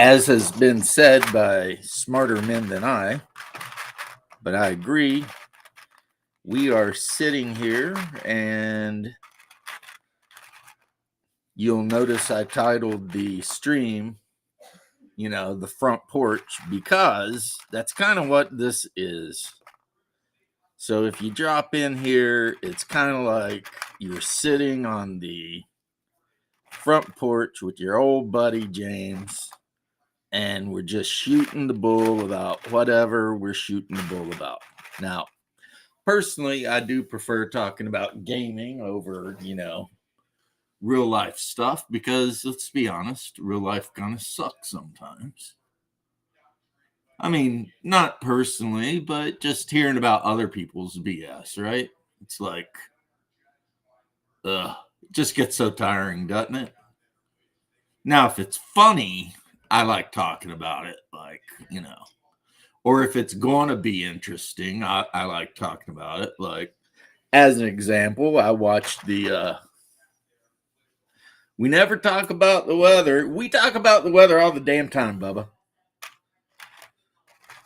As has been said by smarter men than I, but I agree, we are sitting here and you'll notice I titled the stream, the front porch, because that's kind of what this is. So if you drop in here, it's kind of like you're sitting on the front porch with your old buddy James, and we're just shooting the bull about whatever we're shooting the bull about. Now, personally, I do prefer talking about gaming over, real life stuff because let's be honest, real life kind of sucks sometimes. I mean, not personally, but just hearing about other people's BS, right? It's like, it just gets so tiring, doesn't it? Now, if it's funny, I like talking about it, like, or if it's going to be interesting, I like talking about it. Like, as an example, I watched we never talk about the weather. We talk about the weather all the damn time, Bubba.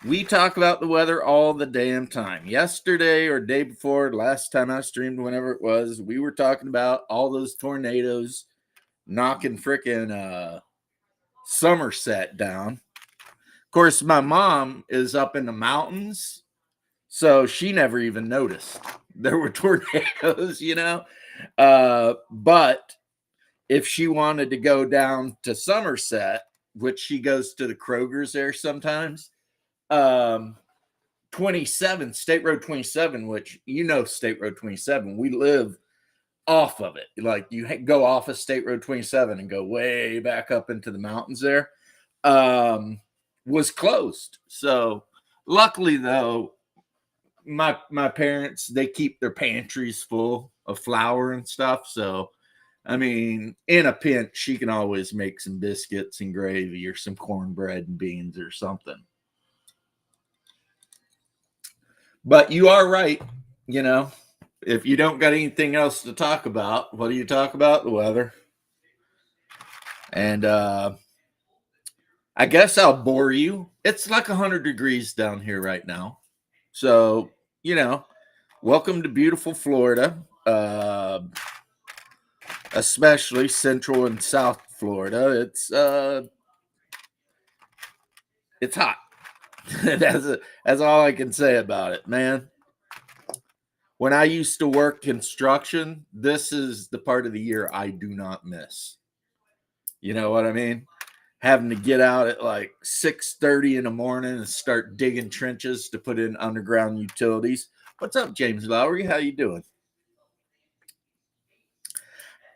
We talk about the weather all the damn time. Yesterday or day before, last time I streamed, whenever it was, we were talking about all those tornadoes knocking frickin' Somerset down. Of course, my mom is up in the mountains, so she never even noticed there were tornadoes, But if she wanted to go down to Somerset, which she goes to the Kroger's there sometimes, 27, State Road 27, which State Road 27, we live off of it. Like you go off of State Road 27 and go way back up into the mountains there, was closed. So luckily though, my parents, they keep their pantries full of flour and stuff. So I mean, in a pinch, she can always make some biscuits and gravy or some cornbread and beans or something. But you are right. If you don't got anything else to talk about, what do you talk about? The weather. And I guess I'll bore you. It's like 100 degrees down here right now. So, welcome to beautiful Florida. Especially Central and South Florida. It's hot. That's all I can say about it, man. When I used to work construction, this is the part of the year I do not miss. You know what I mean? Having to get out at like 6:30 in the morning and start digging trenches to put in underground utilities. What's up, James Lowry? How you doing?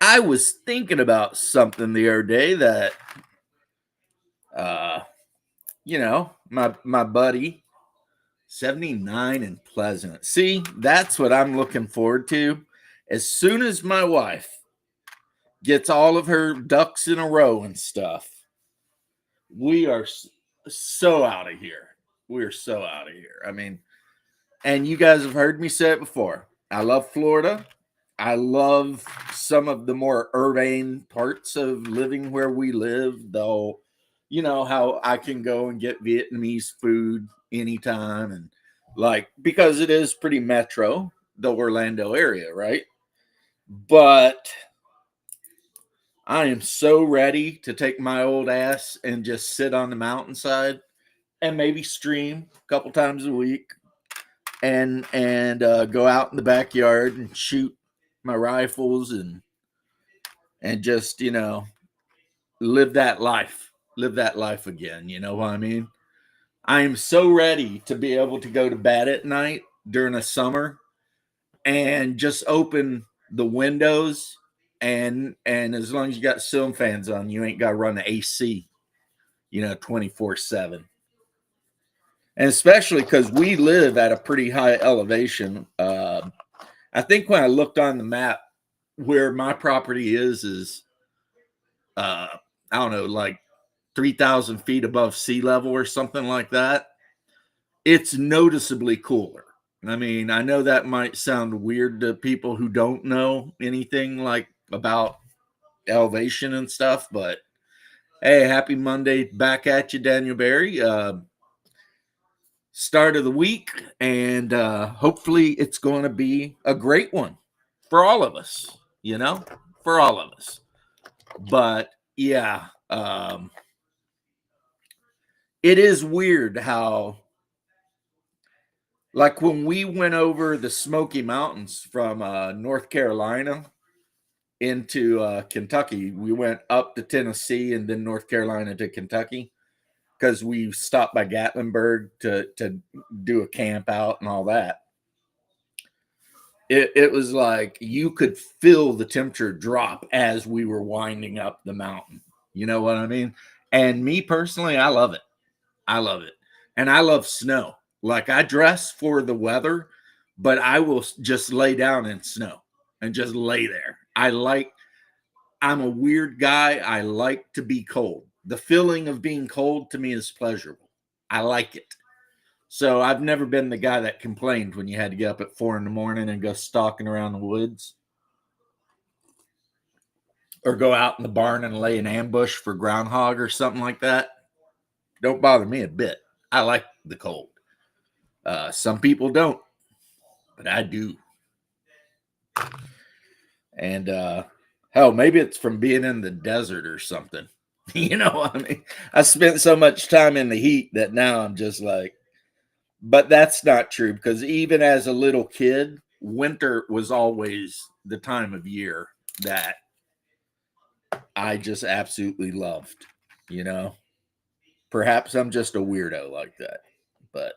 I was thinking about something the other day that my buddy 79 and Pleasant. See, that's what I'm looking forward to. As soon as my wife gets all of her ducks in a row and stuff, we are so out of here. We're so out of here. I mean, and you guys have heard me say it before. I love Florida. I love some of the more urbane parts of living where we live, though, how I can go and get Vietnamese food anytime. And like, because it is pretty metro, the Orlando area, right? But I am so ready to take my old ass and just sit on the mountainside and maybe stream a couple times a week and go out in the backyard and shoot my rifles and just live that life again. You know what I mean? I am so ready to be able to go to bed at night during the summer and just open the windows and as long as you got ceiling fans on, you ain't got to run the AC 24/7. And especially because we live at a pretty high elevation. I think when I looked on the map, where my property is I don't know, like 3,000 feet above sea level or something like that. It's noticeably cooler. I mean, I know that might sound weird to people who don't know anything like about elevation and stuff, but Hey, happy Monday back at you, Daniel Barry. Start of the week, and hopefully it's going to be a great one for all of us, for all of us. But yeah, it is weird how, like, when we went over the Smoky Mountains from North Carolina into Kentucky, we went up to Tennessee and then North Carolina to Kentucky because we stopped by Gatlinburg to do a camp out and all that. It was like you could feel the temperature drop as we were winding up the mountain. You know what I mean? And me personally, I love it. I love it. And I love snow. Like, I dress for the weather, but I will just lay down in snow and just lay there. I'm a weird guy. I like to be cold. The feeling of being cold to me is pleasurable. I like it. So I've never been the guy that complained when you had to get up at 4 a.m. and go stalking around the woods or go out in the barn and lay an ambush for groundhog or something like that. Don't bother me a bit. I like the cold. Some people don't, but I do. And hell, maybe it's from being in the desert or something. You know what I mean? I spent so much time in the heat that now I'm just like, but that's not true, because even as a little kid, winter was always the time of year that I just absolutely loved, you know? Perhaps I'm just a weirdo like that, but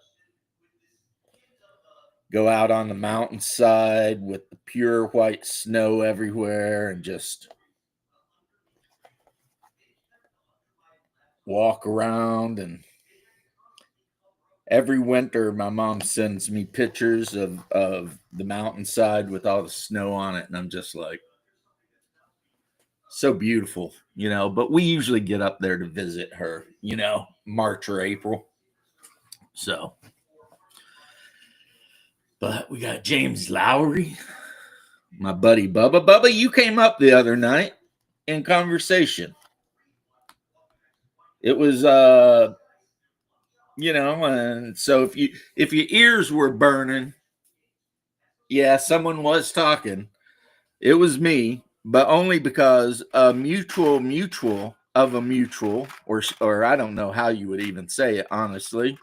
go out on the mountainside with the pure white snow everywhere and just walk around. And every winter my mom sends me pictures of the mountainside with all the snow on it, and I'm just like, so beautiful, but we usually get up there to visit her, March or April. So, but we got James Lowry, my buddy Bubba. You came up the other night in conversation. It was and so if your ears were burning, yeah, someone was talking. It was me, but only because a mutual of a mutual, or I don't know how you would even say it, honestly,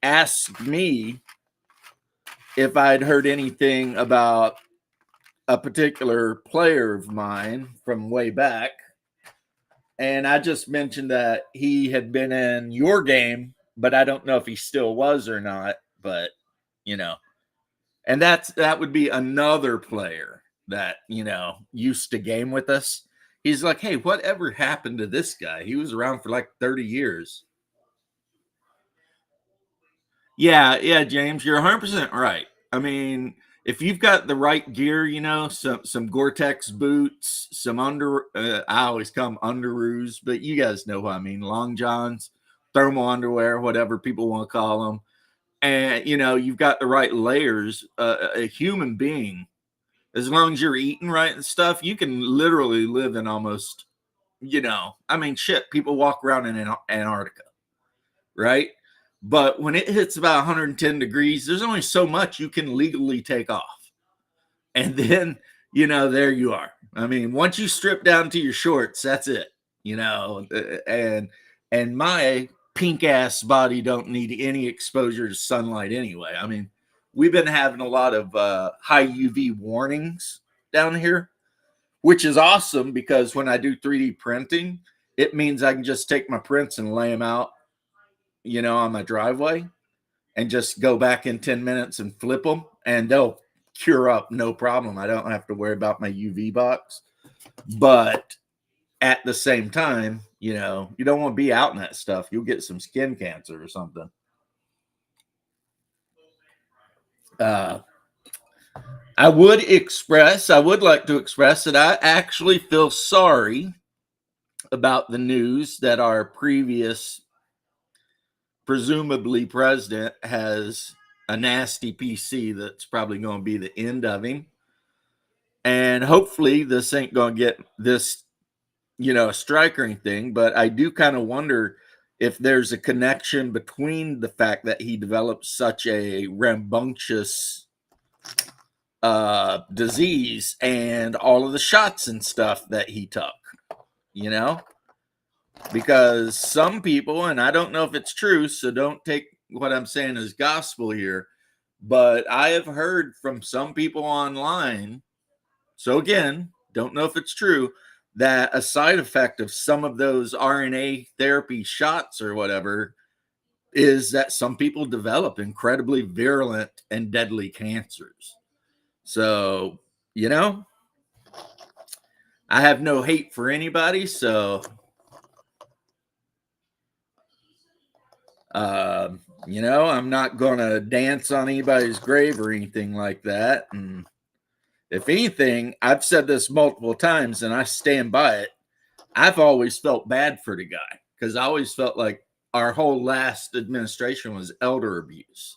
asked me if I'd heard anything about a particular player of mine from way back. And I just mentioned that he had been in your game, but I don't know if he still was or not. But, and that would be another player that, used to game with us. He's like, hey, whatever happened to this guy? He was around for like 30 years. Yeah, James, you're 100% right. I mean, if you've got the right gear, some Gore-Tex boots, some I always come underoos, but you guys know what I mean, long johns, thermal underwear, whatever people want to call them, and you've got the right layers. A human being, as long as you're eating right and stuff, you can literally live in almost, I mean, shit. People walk around in Antarctica, right? But when it hits about 110 degrees, there's only so much you can legally take off. And then, there you are. I mean, once you strip down to your shorts, that's it, and my pink ass body don't need any exposure to sunlight anyway. I mean, we've been having a lot of high UV warnings down here, which is awesome because when I do 3D printing, it means I can just take my prints and lay them out, on my driveway and just go back in 10 minutes and flip them and they'll cure up no problem. I don't have to worry about my UV box. But at the same time, you don't want to be out in that stuff. You'll get some skin cancer or something. I would like to express that I actually feel sorry about the news that our previous presumably president has a nasty PC that's probably going to be the end of him. And hopefully this ain't going to get this, a strike or anything, but I do kind of wonder if there's a connection between the fact that he developed such a rambunctious disease and all of the shots and stuff that he took, you know? Because some people, and I don't know if it's true, so don't take what I'm saying as gospel here, but I have heard from some people online, so again, don't know if it's true, that a side effect of some of those RNA therapy shots or whatever is that some people develop incredibly virulent and deadly cancers. So, you know, I have no hate for anybody, so I'm not gonna dance on anybody's grave or anything like that. And if anything, I've said this multiple times and I stand by it. I've always felt bad for the guy because I always felt like our whole last administration was elder abuse.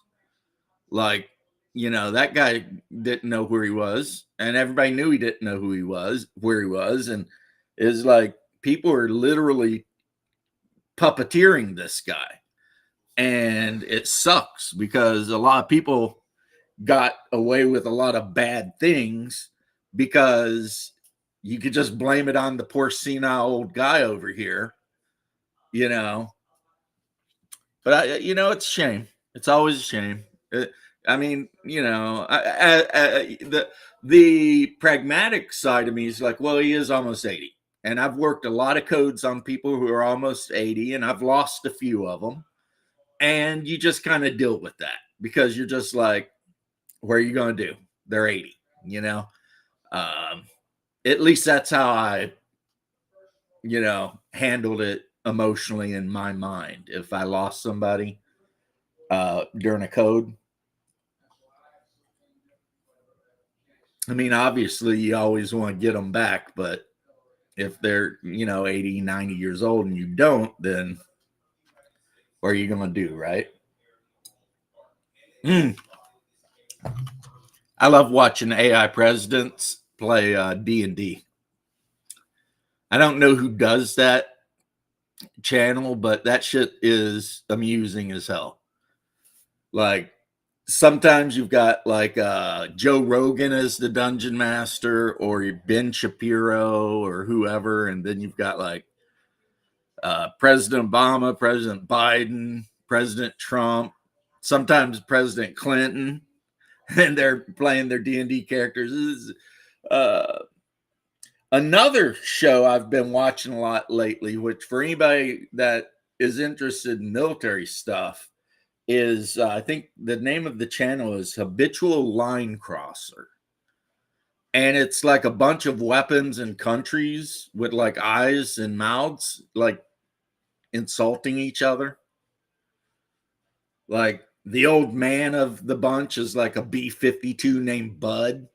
Like, that guy didn't know where he was, and everybody knew he didn't know where he was, and is like people are literally puppeteering this guy. And it sucks because a lot of people got away with a lot of bad things because you could just blame it on the poor senile old guy over here, you know. But it's a shame. It's always a shame. I mean, the pragmatic side of me is like, well, he is almost 80, and I've worked a lot of codes on people who are almost 80, and I've lost a few of them, and you just kind of deal with that because you're just like, what are you going to do? They're 80, you know. Um, at least that's how I, handled it emotionally in my mind. If I lost somebody during a code, I mean, obviously you always want to get them back, but if they're, 80, 90 years old and you don't, then what are you going to do, right? Mm. I love watching AI presidents play D&D. I don't know who does that channel, but that shit is amusing as hell. Like, sometimes you've got like Joe Rogan as the dungeon master, or Ben Shapiro, or whoever, and then you've got like President Obama, President Biden, President Trump, sometimes President Clinton, and they're playing their D&D characters. Uh, Another show I've been watching a lot lately, which for anybody that is interested in military stuff, is I think the name of the channel is Habitual Line Crosser. And it's like a bunch of weapons and countries with like eyes and mouths, like insulting each other. Like the old man of the bunch is like a B-52 named Bud.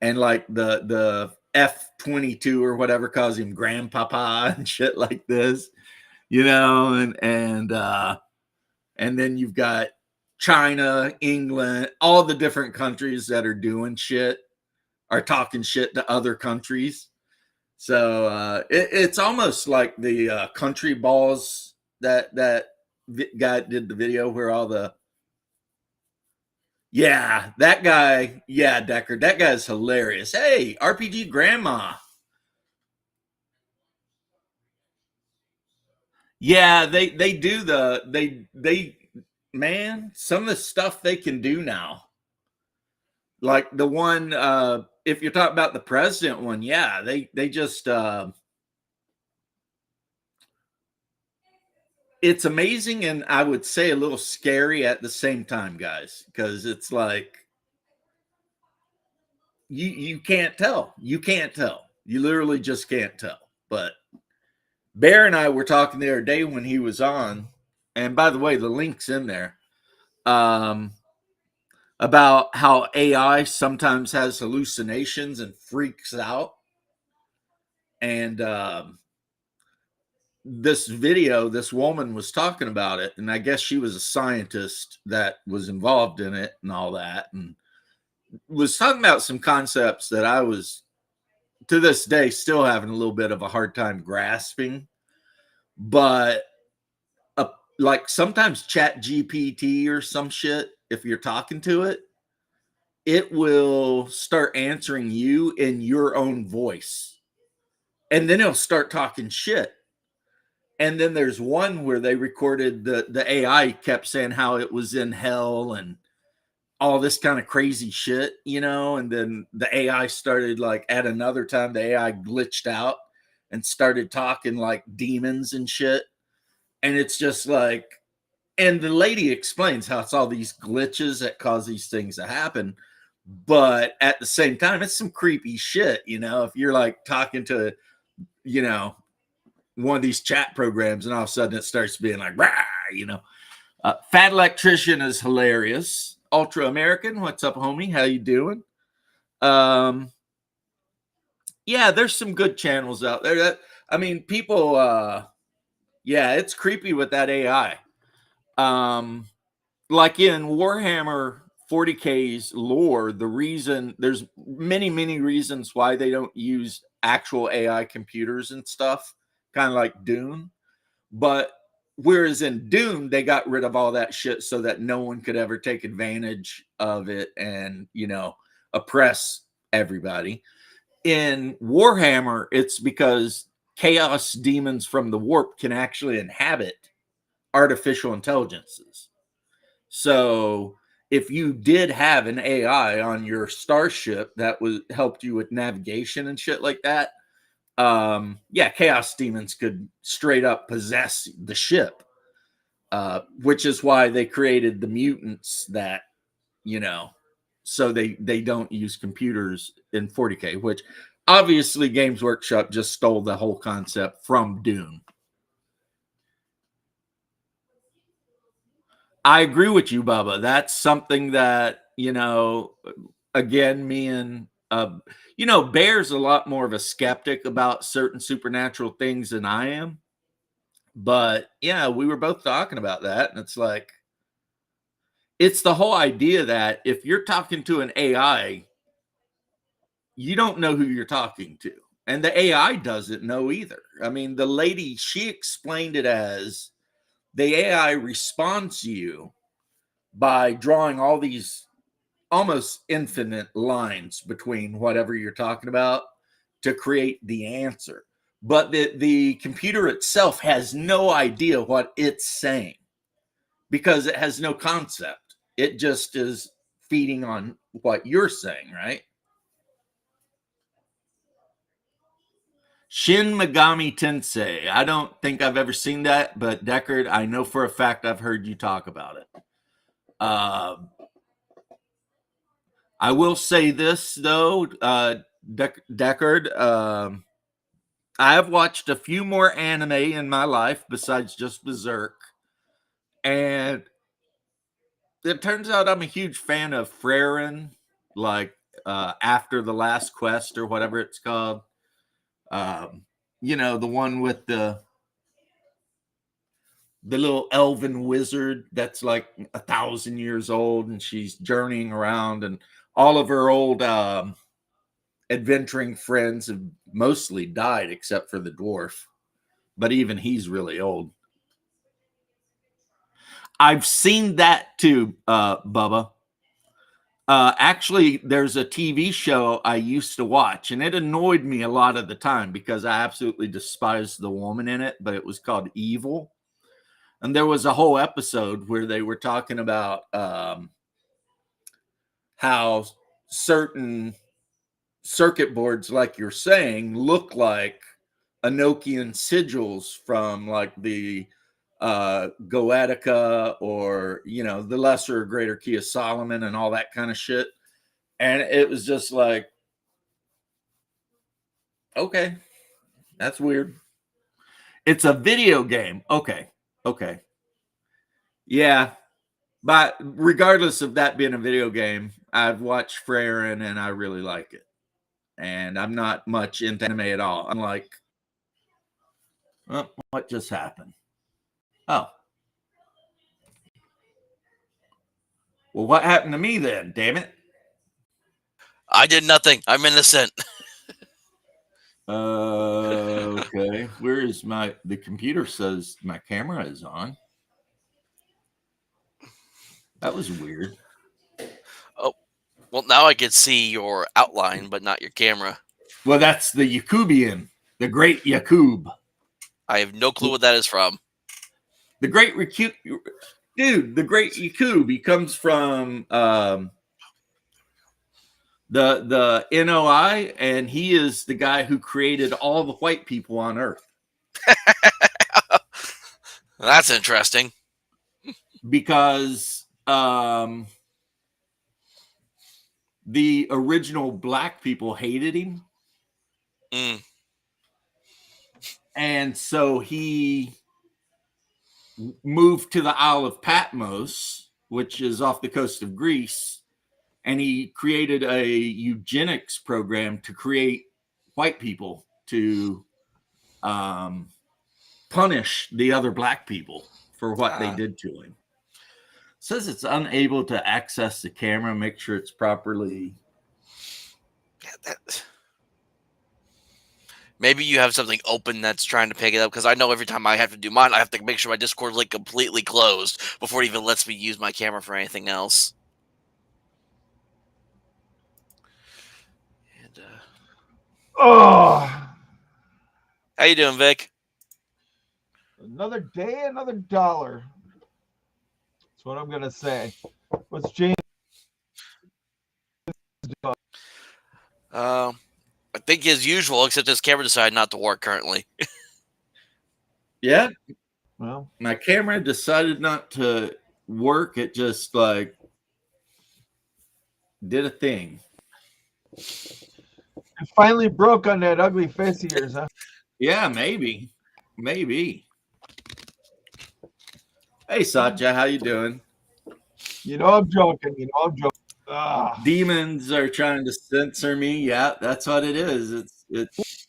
And like the F-22 or whatever calls him Grandpapa and shit like this, and then you've got China, England, all the different countries that are doing shit are talking shit to other countries. So it's almost like the country balls that guy did the video where all the that guy, Decker, that guy's hilarious. Hey, RPG Grandma. Yeah, they do they man, some of the stuff they can do now. Like the one if you're talking about the president one, yeah, they just it's amazing, and I would say a little scary at the same time, guys, because it's like you can't tell. You can't tell. You literally just can't tell. But Bear and I were talking the other day when he was on, and by the way, the link's in there. Um, about how AI sometimes has hallucinations and freaks out. And this video, this woman was talking about it, and I guess she was a scientist that was involved in it and all that, and was talking about some concepts that I was to this day still having a little bit of a hard time grasping. But like sometimes Chat GPT or some shit, if you're talking to it, it will start answering you in your own voice. And then it'll start talking shit. And then there's one where they recorded the AI kept saying how it was in hell and all this kind of crazy shit, you know, and then the AI started like at another time the AI glitched out and started talking like demons and shit. And it's just like, and the lady explains how it's all these glitches that cause these things to happen. But at the same time, it's some creepy shit, you know, if you're like talking to, you know, one of these chat programs and all of a sudden it starts being like, rah, you know. Fat Electrician is hilarious. Ultra American, what's up, homie? How you doing? Yeah, there's some good channels out there. That I mean, people. Yeah, it's creepy with that AI. Like in Warhammer 40K's lore, the reason there's many reasons why they don't use actual AI computers and stuff, kind of like Dune. But whereas in Dune, they got rid of all that shit so that no one could ever take advantage of it and, you know, oppress everybody. In Warhammer, it's because chaos demons from the warp can actually inhabit artificial intelligences. So if you did have an AI on your starship that was helped you with navigation and shit like that, yeah, chaos demons could straight up possess the ship, which is why they created the mutants that, you know, so they don't use computers in 40K, which obviously Games Workshop just stole the whole concept from Dune. I agree with you, Bubba. That's something that, you know, again, me and you know, Bear's a lot more of a skeptic about certain supernatural things than I am. But yeah, we were both talking about that, and it's like it's the whole idea that if you're talking to an AI, you don't know who you're talking to. And the AI doesn't know either. I mean, the lady, she explained it as the AI responds to you by drawing all these almost infinite lines between whatever you're talking about to create the answer. But the computer itself has no idea what it's saying because it has no concept. It just is feeding on what you're saying, right? Shin Megami Tensei. I don't think I've ever seen that, but Deckard, I know for a fact I've heard you talk about it. I will say this though, Deckard. I have watched a few more anime in my life besides just Berserk, and it turns out I'm a huge fan of Freyrin, like After the Last Quest or whatever it's called. You know, the one with the little elven wizard that's like 1,000 years old, and she's journeying around, and all of her old adventuring friends have mostly died except for the dwarf, but even he's really old. I've seen that too, Bubba. Actually, there's a TV show I used to watch, and it annoyed me a lot of the time because I absolutely despised the woman in it, but it was called Evil. And there was a whole episode where they were talking about how certain circuit boards, like you're saying, look like Enochian sigils from like the Goetica or, you know, the Lesser or Greater Key of Solomon and all that kind of shit. And it was just like, okay, that's weird. It's a video game. Okay. Okay. Yeah. But regardless of that being a video game, I've watched Freyrin and I really like it. And I'm not much into anime at all. I'm like, oh, what just happened? Oh. Well, what happened to me then? Damn it. I did nothing. I'm innocent. Okay. Where is the computer says my camera is on. That was weird. Oh, well, now I can see your outline, but not your camera. Well, that's the Yakubian, the Great Yakub. I have no clue what that is from. The Great dude, the Great Yakub. He comes from the NOI, and he is the guy who created all the white people on Earth. That's interesting. Because the original black people hated him. Mm. And so he moved to the Isle of Patmos, which is off the coast of Greece, and he created a eugenics program to create white people to punish the other black people for what they did to him. It says it's unable to access the camera, make sure it's properly. Maybe you have something open that's trying to pick it up, because I know every time I have to do mine, I have to make sure my Discord link completely closed before it even lets me use my camera for anything else. And, Oh, how you doing, Vic? another day, another dollar. That's what I'm gonna say. What's James doing? I think as usual, except his camera decided not to work currently. Yeah. Well, my camera decided not to work. It just like did a thing. it finally broke on that ugly face of yours, huh? Yeah, maybe. Hey, Satya, how you doing? You know I'm joking. Demons are trying to censor me. Yeah, that's what it is. It's.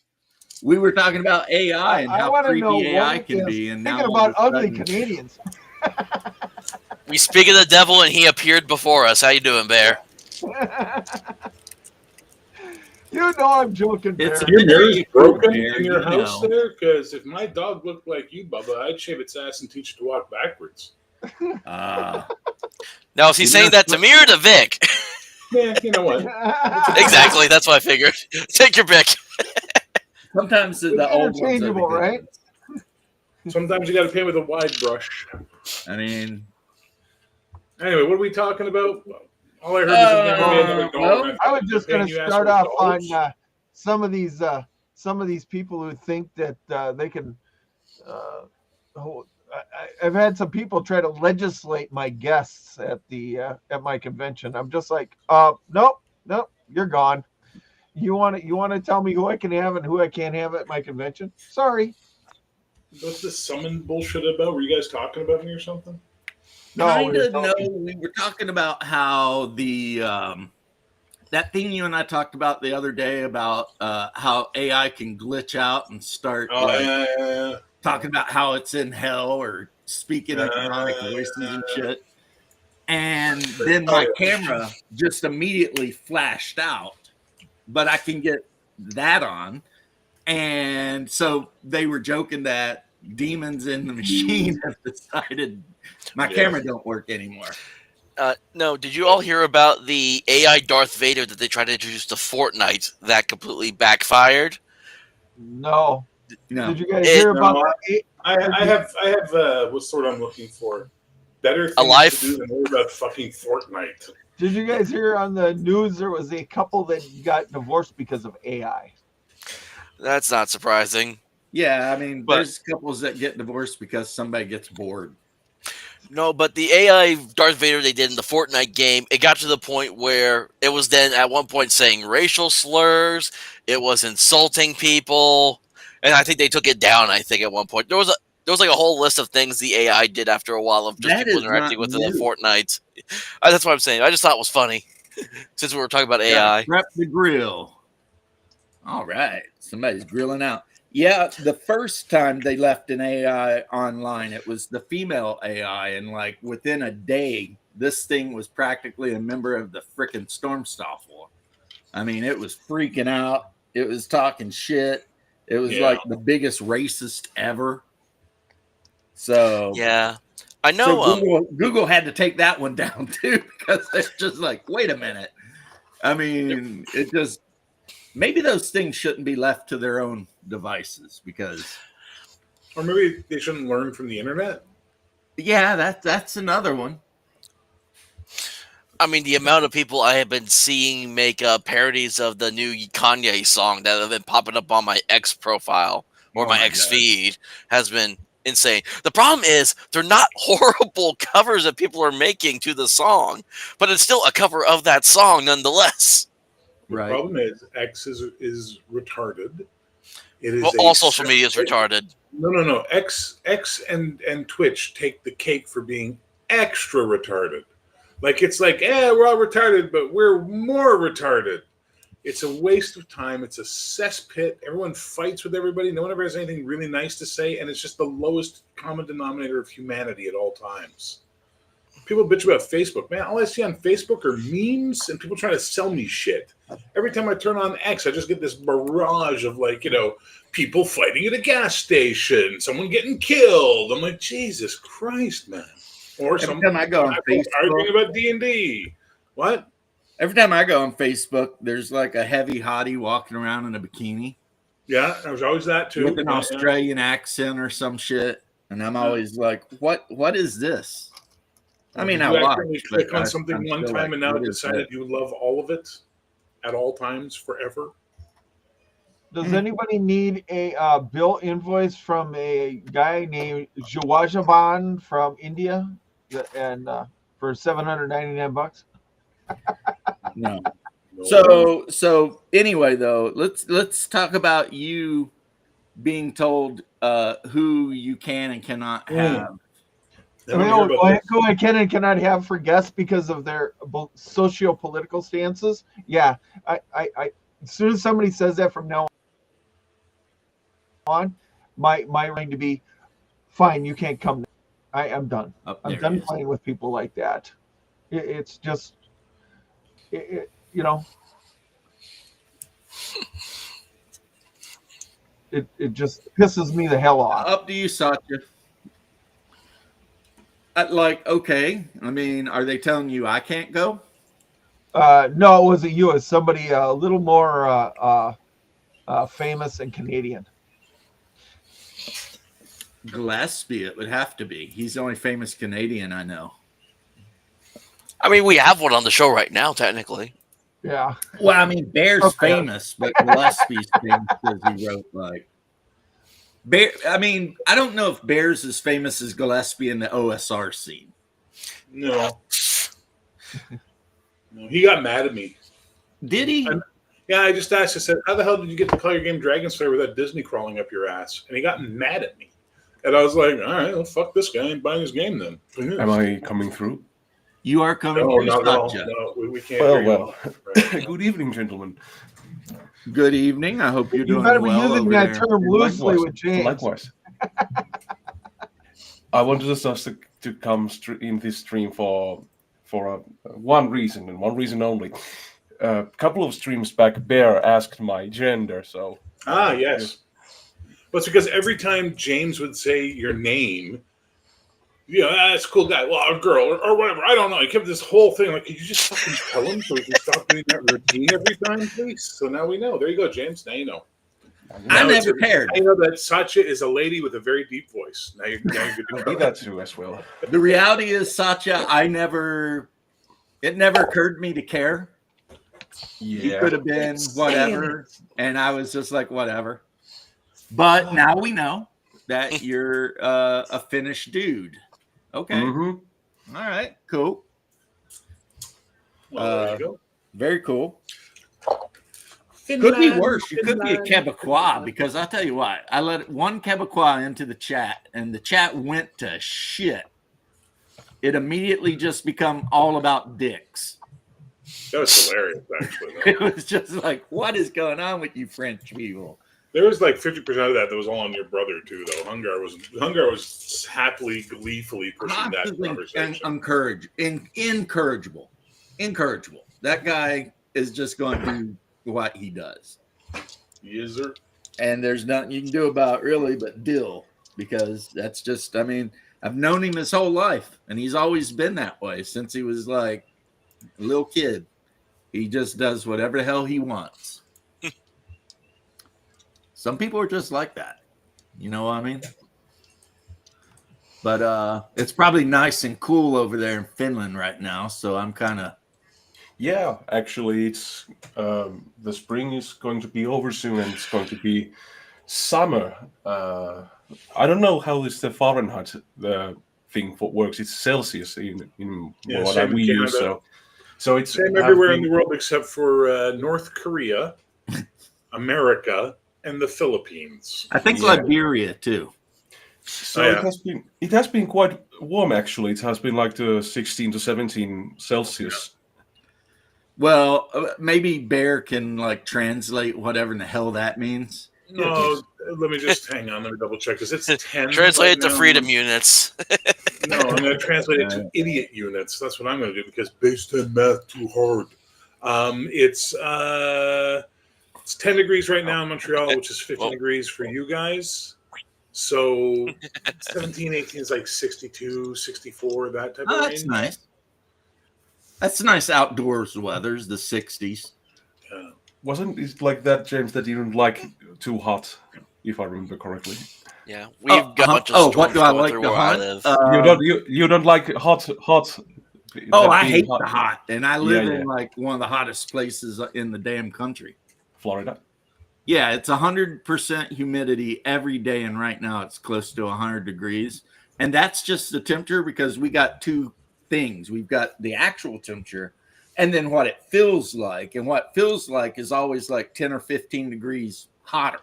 We were talking about AI and how creepy AI can be, and now thinking about ugly Canadians. We speak of the devil, and he appeared before us. How you doing, Bear? You know I'm joking, Bear. Your mirror's broken in your house there? Because if my dog looked like you, Bubba, I'd shave its ass and teach it to walk backwards. Now, is he saying that to me or to Vic? Yeah, you know what? Exactly, that's what I figured. Take your pick. Sometimes the old ones are interchangeable, right? Sometimes you got to pay with a wide brush. I mean, anyway, what are we talking about? All I heard is well, I was just going to start off on some of these people who think that they can. I've had some people try to legislate my guests at my convention. I'm just like, nope, you're gone. You want to tell me who I can have and who I can't have at my convention? Sorry. What's this summon bullshit about? Were you guys talking about me or something? No, we were talking about how the that thing you and I talked about the other day about how AI can glitch out and start talking about how it's in hell or speaking in demonic voices and shit. And then my camera just immediately flashed out, but I can get that on. And so they were joking that demons in the machine have decided my camera don't work anymore. No, did you all hear about the AI Darth Vader that they tried to introduce to Fortnite that completely backfired? No. Did you guys hear about that? I have what's the word I'm looking for? Better things to do than worry about fucking Fortnite. Did you guys hear on the news there was a couple that got divorced because of AI? That's not surprising. Yeah, I mean, there's couples that get divorced because somebody gets bored. No, but the AI Darth Vader they did in the Fortnite game, it got to the point where it was then at one point saying racial slurs, it was insulting people, and I think they took it down, I think, at one point. There was like a whole list of things the AI did after a while of just people interacting with the Fortnite. That's what I'm saying. I just thought it was funny, since we were talking about AI. Prep the grill. All right. Somebody's grilling out. Yeah, the first time they left an AI online, it was the female AI, and like within a day, this thing was practically a member of the frickin' Stormstoffel. I mean, it was freaking out. It was talking shit. It was like the biggest racist ever. So Yeah, I so know. Google had to take that one down too, because it's just like, wait a minute. I mean, it just maybe those things shouldn't be left to their own devices, because Or maybe they shouldn't learn from the internet. yeah, that's another one. I mean, the amount of people I have been seeing make parodies of the new Kanye song that have been popping up on my X profile or my X God. feed has been insane. The problem is they're not horrible covers that people are making to the song, but it's still a cover of that song nonetheless. The Right. problem is X is retarded. It is Well, all social media is retarded. No. X and Twitch take the cake for being extra retarded. Like, it's like, we're all retarded, but we're more retarded. It's a waste of time. It's a cesspit. Everyone fights with everybody. No one ever has anything really nice to say, and it's just the lowest common denominator of humanity at all times. People bitch about Facebook. Man, all I see on Facebook are memes and people trying to sell me shit. Every time I turn on X, I just get this barrage of, like, people fighting at a gas station, someone getting killed. I'm like, Jesus Christ, man. Or Every time I go on Facebook, arguing about D&D. What? Every time I go on Facebook, there's like a heavy hottie walking around in a bikini. Yeah, there's always that too. With an Australian accent or some shit. And I'm always like, what is this? I mean, I watch. Click on something one time and now it decided you love all of it at all times forever. Does anybody need a bill invoice from a guy named Jawajaban from India, and for $799? No. So anyway, though, let's talk about you being told who you can and cannot have. Who I can and cannot have for guests because of their socio-political stances. Yeah, I as soon as somebody says that from now on, my going to be fine. You can't come. I am done. I'm done playing with people like that. It's just, it just pisses me the hell off. Up to you, Satya. Okay. I mean, are they telling you I can't go? No, it wasn't you. It was somebody a little more famous and Canadian. Gillespie, it would have to be. He's the only famous Canadian I know. I mean, we have one on the show right now, technically. Yeah. Well, I mean, Bear's famous, but Gillespie's famous because he wrote like Bear. I mean, I don't know if Bear's as famous as Gillespie in the OSR scene. No. He got mad at me. Did he? I just asked. I said, "How the hell did you get to call your game Dragon Slayer without Disney crawling up your ass?" And he got mad at me. And I was like, "All right, well, fuck this guy. I ain't buying his game then." Am I coming through? You are coming through, Satya. No, we can't hear you. Right. Good evening, gentlemen. Good evening. I hope you're doing well. You better be using that term loosely with James. Likewise. I wanted us to come in this stream for one reason and one reason only. A couple of streams back, Bear asked my gender, so... yes. But it's because every time James would say your name, that's a cool guy. Well, a girl or whatever. I don't know. He kept this whole thing. Like, could you just fucking tell him so we can stop doing that routine every time, please? So now we know. There you go, James. Now you know. I never cared. I know that Satya is a lady with a very deep voice. Now you're good to I'll go. be that too as well. The reality is, Satya, it never occurred to me to care. Yeah. He could have been whatever, and I was just like, whatever. But now we know that you're a Finnish dude. Okay. Mm-hmm. All right. Cool. Well, there you go. Very cool. Finland, Could be worse. You could be a Finland. Quebecois, because I'll tell you what, I let one Quebecois into the chat, and the chat went to shit. It immediately just become all about dicks. That was hilarious, actually. It was just like, what is going on with you French people? There was like 50% of that was all on your brother too, though. Hungar was happily, gleefully pushing that conversation. And incorrigible. That guy is just going to do what he does. Yes, sir. and there's nothing you can do about it really but deal, because that's just, I mean, I've known him his whole life, and he's always been that way since he was like a little kid. He just does whatever the hell he wants. Some people are just like that. You know what I mean? But it's probably nice and cool over there in Finland right now, so I'm kind of. Yeah, actually, it's the spring is going to be over soon, and it's going to be summer. I don't know how is the Fahrenheit thing works. It's Celsius in Yeah, what same in we use. Canada. So it's Same everywhere in the world except for North Korea, America, and the Philippines. I think Yeah. Liberia too. So Oh, yeah. it has been quite warm actually. It has been like the 16 to 17 Celsius. Well, maybe Bear can like translate whatever in the hell that means. No, let me just hang on. Let me double check because it's 10. Translate it to now. freedom units. No, I'm going to translate it to idiot units. That's what I'm going to do because base 10 math too hard. It's 10 degrees right now in Montreal, which is 15 degrees for you guys. So 17, 18 is like 62, 64, that type of range. That's nice. That's nice outdoors weather's the 60s. Yeah. Wasn't it like that, James, that you didn't like too hot, if I remember correctly? Yeah, we've got a bunch of storms what do I going like through the where I hot? live. You don't like hot. I hate the hot, and I live Yeah. in like one of the hottest places in the damn country. Florida. Yeah, it's 100% humidity every day, and right now it's close to 100 degrees, and that's just the temperature because we got two things. We've got the actual temperature, and then what it feels like, and what feels like is always like 10 or 15 degrees hotter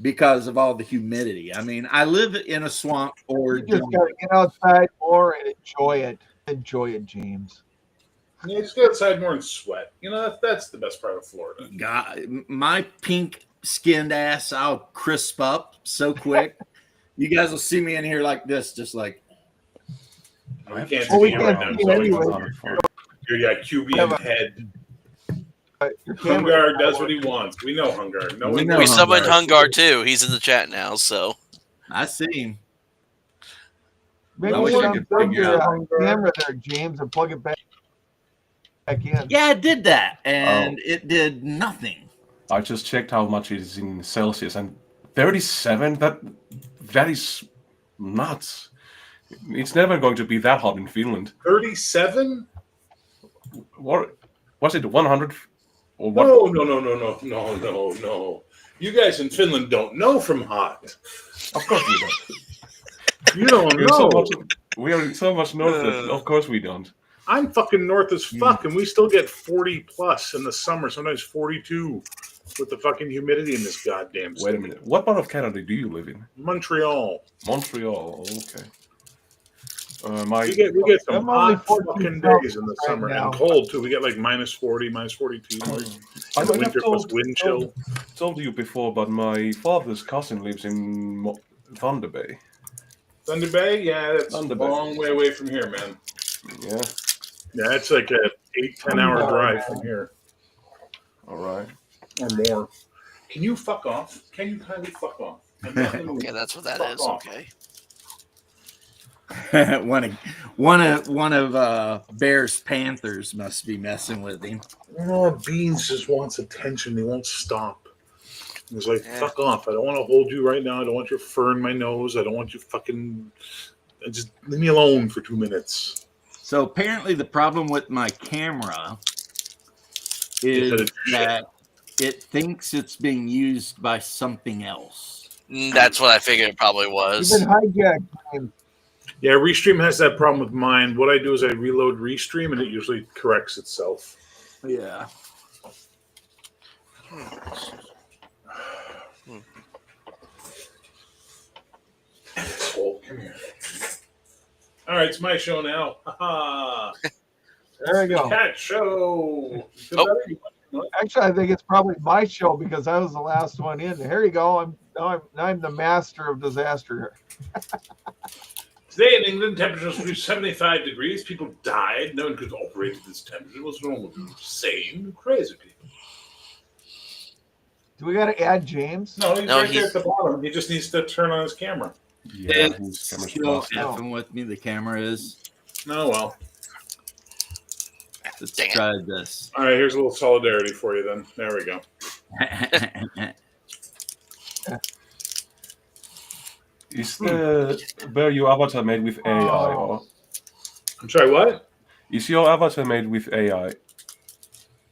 because of all the humidity. I mean, I live in a swamp or You just gotta get outside more and enjoy it. Enjoy it, James. Yeah, just get outside more and sweat. You know, that's the best part of Florida. God, my pink skinned ass, I'll crisp up so quick. You guys will see me in here like this, just like. We can't Well, we see can't right now. see So anyway. you're Cubian head. Your camera- Hungar does what he wants. We know Hungar. No We one know We Hungar. summoned Hungar too. He's in the chat now, so I see him. Maybe I wish you I should could plug figure your out. camera there, James, and plug it back in. Yeah, I did that, and it did nothing. I just checked how much it is in Celsius, and 37. That is nuts. It's never going to be that hot in Finland. 37? What was it? 100 or what? No. You guys in Finland don't know from hot. Of course we don't. You don't know. We are so much north that of course we don't. I'm fucking north as fuck, and we still get 40 plus in the summer, sometimes 42 with the fucking humidity in this goddamn city. Wait a minute. What part of Canada do you live in? Montreal. Montreal. Okay. We get some I'm only hot 14 fucking Celsius days in the right summer now. and cold too. We get like minus 40, minus 42. I Like, might have winter plus wind chill. told you before, but my father's cousin lives in Thunder Bay. Thunder Bay, yeah, that's Thunder a Bay. long way away from here, man. Yeah. Yeah, it's like a 8-10 hour drive from here All right. or more. Can you fuck off? Can you kindly fuck off? I'm not gonna okay, that's what that fuck is. off. Okay. one of Bear's Panthers must be messing with him. Oh, Beans just wants attention. He won't stop. He's like, Yeah. fuck off. I don't want to hold you right now. I don't want your fur in my nose. I don't want you fucking. Just leave me alone for 2 minutes. So apparently the problem with my camera is that it thinks it's being used by something else. That's what I figured it probably You've was. been hijacked, James. Yeah, Restream has that problem with mine. What I do is I reload Restream and it usually corrects itself. Yeah. Asshole, come here. All right, it's my show now. Ha There we go. Cat show. Oh. Actually, I think it's probably my show because I was the last one in. Here you go. I'm the master of disaster. Today in England, temperatures reached 75 degrees. People died. No one could operate at this temperature. What's wrong with you? Insane, crazy people. Do we got to add James? No, he's No, right there he's- at the bottom. He just needs to turn on his camera. Yeah, his It's camera's still busted. effing with me. The camera is. Oh, well. Let's Dang it. try this. All right, here's a little solidarity for you then. There we go. Is the Bear your avatar made with AI, or I'm sorry, what? is your avatar made with AI?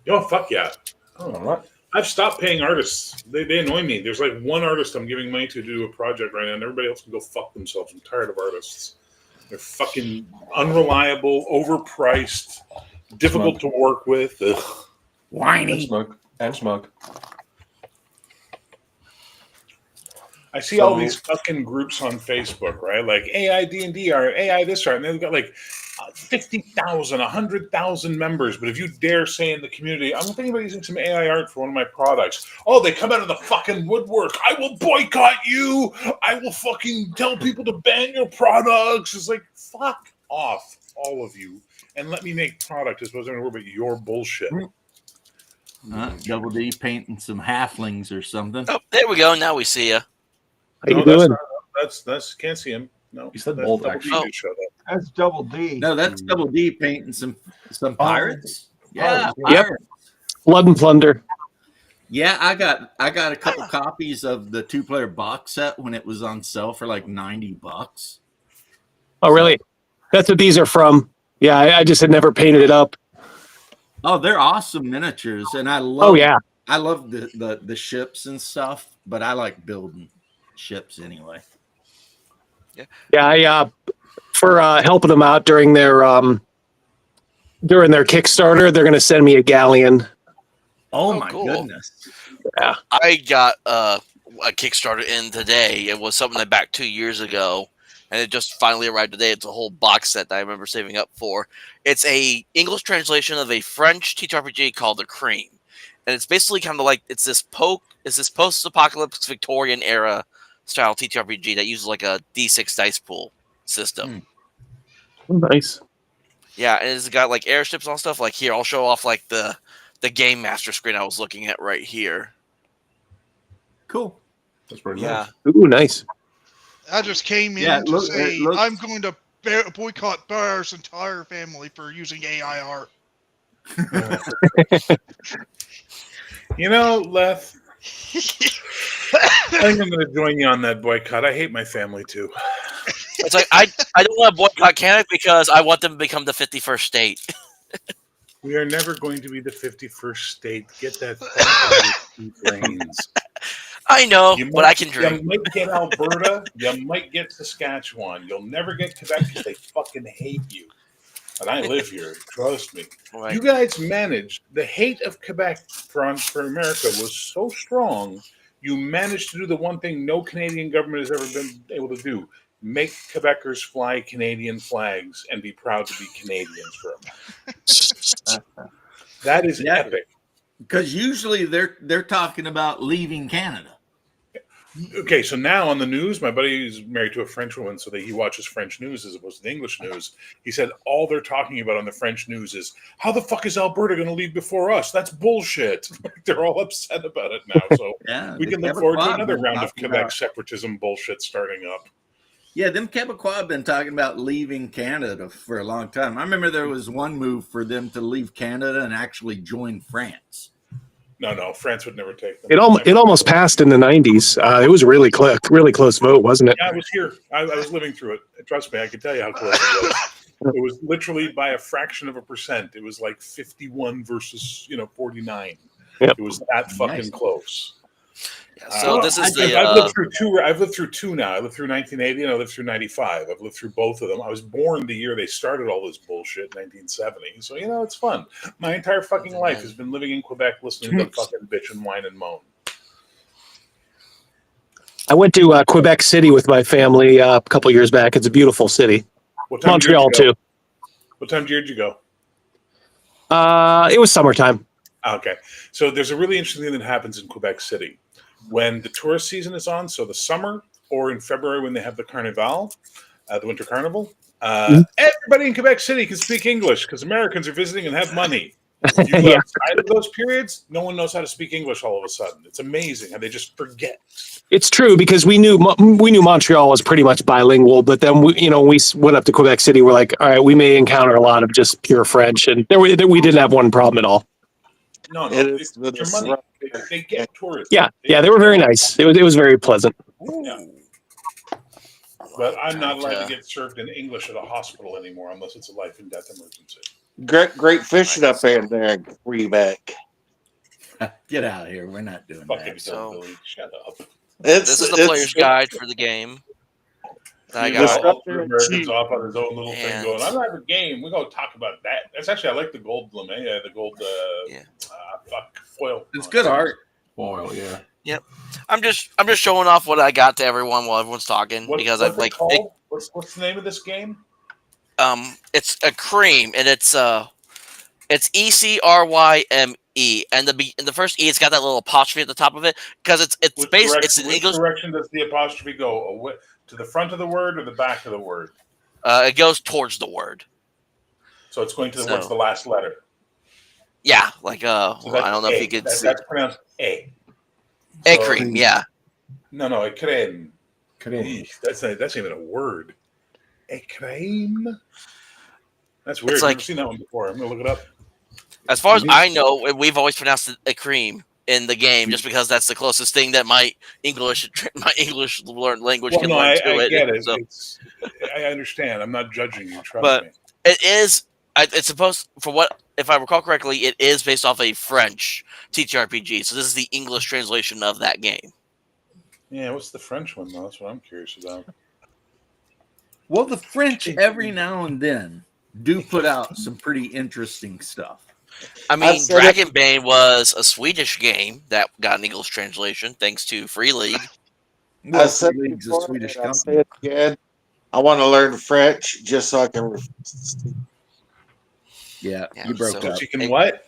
Oh, fuck yeah. All right. I've stopped paying artists. They annoy me. There's like one artist I'm giving money to do a project right now, and everybody else can go fuck themselves. I'm tired of artists. They're fucking unreliable, overpriced, difficult to work with. Ugh. And Whiny. smug. And smug. I see all these fucking groups on Facebook, right? Like AI D&D or AI this art, and they've got like 50,000, 100,000 members. But if you dare say in the community, I'm thinking about using some AI art for one of my products, oh, they come out of the fucking woodwork. I will boycott you. I will fucking tell people to ban your products. It's like, fuck off, all of you, and let me make product as opposed to worry about your bullshit. Double D painting some halflings or something. Oh, there we go. Now we see you. How you that's doing? not- that's can't see him. No, Is that that's bold, Double D actually? who showed up. That's Double D. No, that's Double D painting some pirates. Yeah, Yep. pirates. Blood and Plunder. Yeah, I got a couple copies of the 2-player box set when it was on sale for like $90. Oh, really? That's what these are from. Yeah, I just had never painted it up. Oh, they're awesome miniatures, and I love. Oh, yeah. I love the ships and stuff, but I like building ships anyway. Yeah, I for helping them out during their Kickstarter, they're going to send me a galleon. Oh, Oh, my cool. goodness! I got a Kickstarter in today. It was something I backed 2 years ago, and it just finally arrived today. It's a whole box set that I remember saving up for. It's a English translation of a French TTRPG called The Cream, and it's basically kind of like it's this post-apocalyptic Victorian era style TTRPG that uses like a D6 dice pool system. Oh, nice. Yeah, and it's got like airships and stuff. Like here, I'll show off like the game master screen I was looking at right here. Cool. That's pretty Yeah. Ooh, nice. I just came in Yeah, to look- say it looks- I'm going to boycott Bear's entire family for using AI art. You know, Leth, I think I'm going to join you on that boycott. I hate my family too. It's like I don't want to boycott Canada because I want them to become the 51st state. We are never going to be the 51st state. Get that out of your brains. I know, You but might- I can drink. You might get Alberta. You might get Saskatchewan. You'll never get Quebec because they fucking hate you. And I live here. Trust me. Right. You guys managed. The hate of Quebec for America was so strong. You managed to do the one thing no Canadian government has ever been able to do: make Quebecers fly Canadian flags and be proud to be Canadians for a moment. That is Yeah. epic. Because usually they're talking about leaving Canada. Okay, so now on the news, my buddy is married to a French woman, so that he watches French news as opposed to the English news. He said all they're talking about on the French news is how the fuck is Alberta going to leave before us? That's bullshit. They're all upset about it now. So Yeah, we the can look forward to Quebecois another been round of talking Quebec about- separatism bullshit starting up. Yeah, them Quebecois have been talking about leaving Canada for a long time. I remember there was one move for them to leave Canada and actually join France. No, France would never take them. It almost passed in the 90s. It was a really close vote, wasn't it? Yeah, I was here. I was living through it. Trust me, I can tell you how close it was. It was literally by a fraction of a percent. It was like 51 versus 49. Yep. It was that fucking Nice. close. Yeah, so this is the I've lived through two. I've lived through two now. I lived through 1980 and I lived through 95. I've lived through both of them. I was born the year they started all this bullshit, 1970. So it's fun. My entire fucking life has been living in Quebec, listening to fucking bitch and whine and moan. I went to Quebec City with my family a couple years back. It's a beautiful city. What time of year Montreal did you go? too. What time of year did you go? It was summertime. Okay. So there's a really interesting thing that happens in Quebec City. When the tourist season is on, so the summer, or in February when they have the Carnival, the Winter Carnival, everybody in Quebec City can speak English because Americans are visiting and have money. If you go Yeah. outside of those periods, no one knows how to speak English all of a sudden. It's amazing how they just forget. It's true because we knew Montreal was pretty much bilingual, but then we went up to Quebec City. We're like, all right, we may encounter a lot of just pure French, and we didn't have one problem at all. No, It is the it's your money. They get tourists. Yeah, they were very nice. It was very pleasant. Yeah. But I'm not allowed to Gotcha. get served in English at a hospital anymore unless it's a life and death emergency. great fishing up in there in Quebec. Get out of here. We're not doing Fucking that. So- Billy, shut up. This is the player's guide for the game. I You got. know, up all there Americans cheap. off on his own little thing And- going, I'm not a game. We're going to talk about that. That's actually, I like the gold LeMay, the gold foil. It's good art. Oil, yeah. I'm just showing off what I got to everyone while everyone's talking because what's I'm like, it called? What's the name of this game? it's a cream and it's ECRYME and the first E it's got that little apostrophe at the top of it because it's it's an Which English. direction does the apostrophe go? To the front of the word or the back of the word? It goes towards the word. So it's going to So- what's the last letter? Yeah, like So I don't know A. if you could see That's pronounced A. a So- cream. Yeah, No, a creme. Creme. That's even a word. A creme. That's weird. It's I've like- never seen that one before. I'm gonna look it up. as far as I know, we've always pronounced it a cream in the game just because that's the closest thing that my English language Well, can no, learn I to it. get it. So, I understand. I'm not judging you. Trust But- me. it is. It's supposed for what if I recall correctly, it is based off a French TTRPG. So this is the English translation of that game. Yeah, what's the French one though? That's what I'm curious about. Well, the French every now and then do put out some pretty interesting stuff. I mean, said it- Dragonbane was a Swedish game that got an English translation thanks to Free League. Well, I said Free League's a before, Swedish and I'll say company. it again. I want to learn French just so I can. Yeah, Yeah, you broke so- up. But you can what?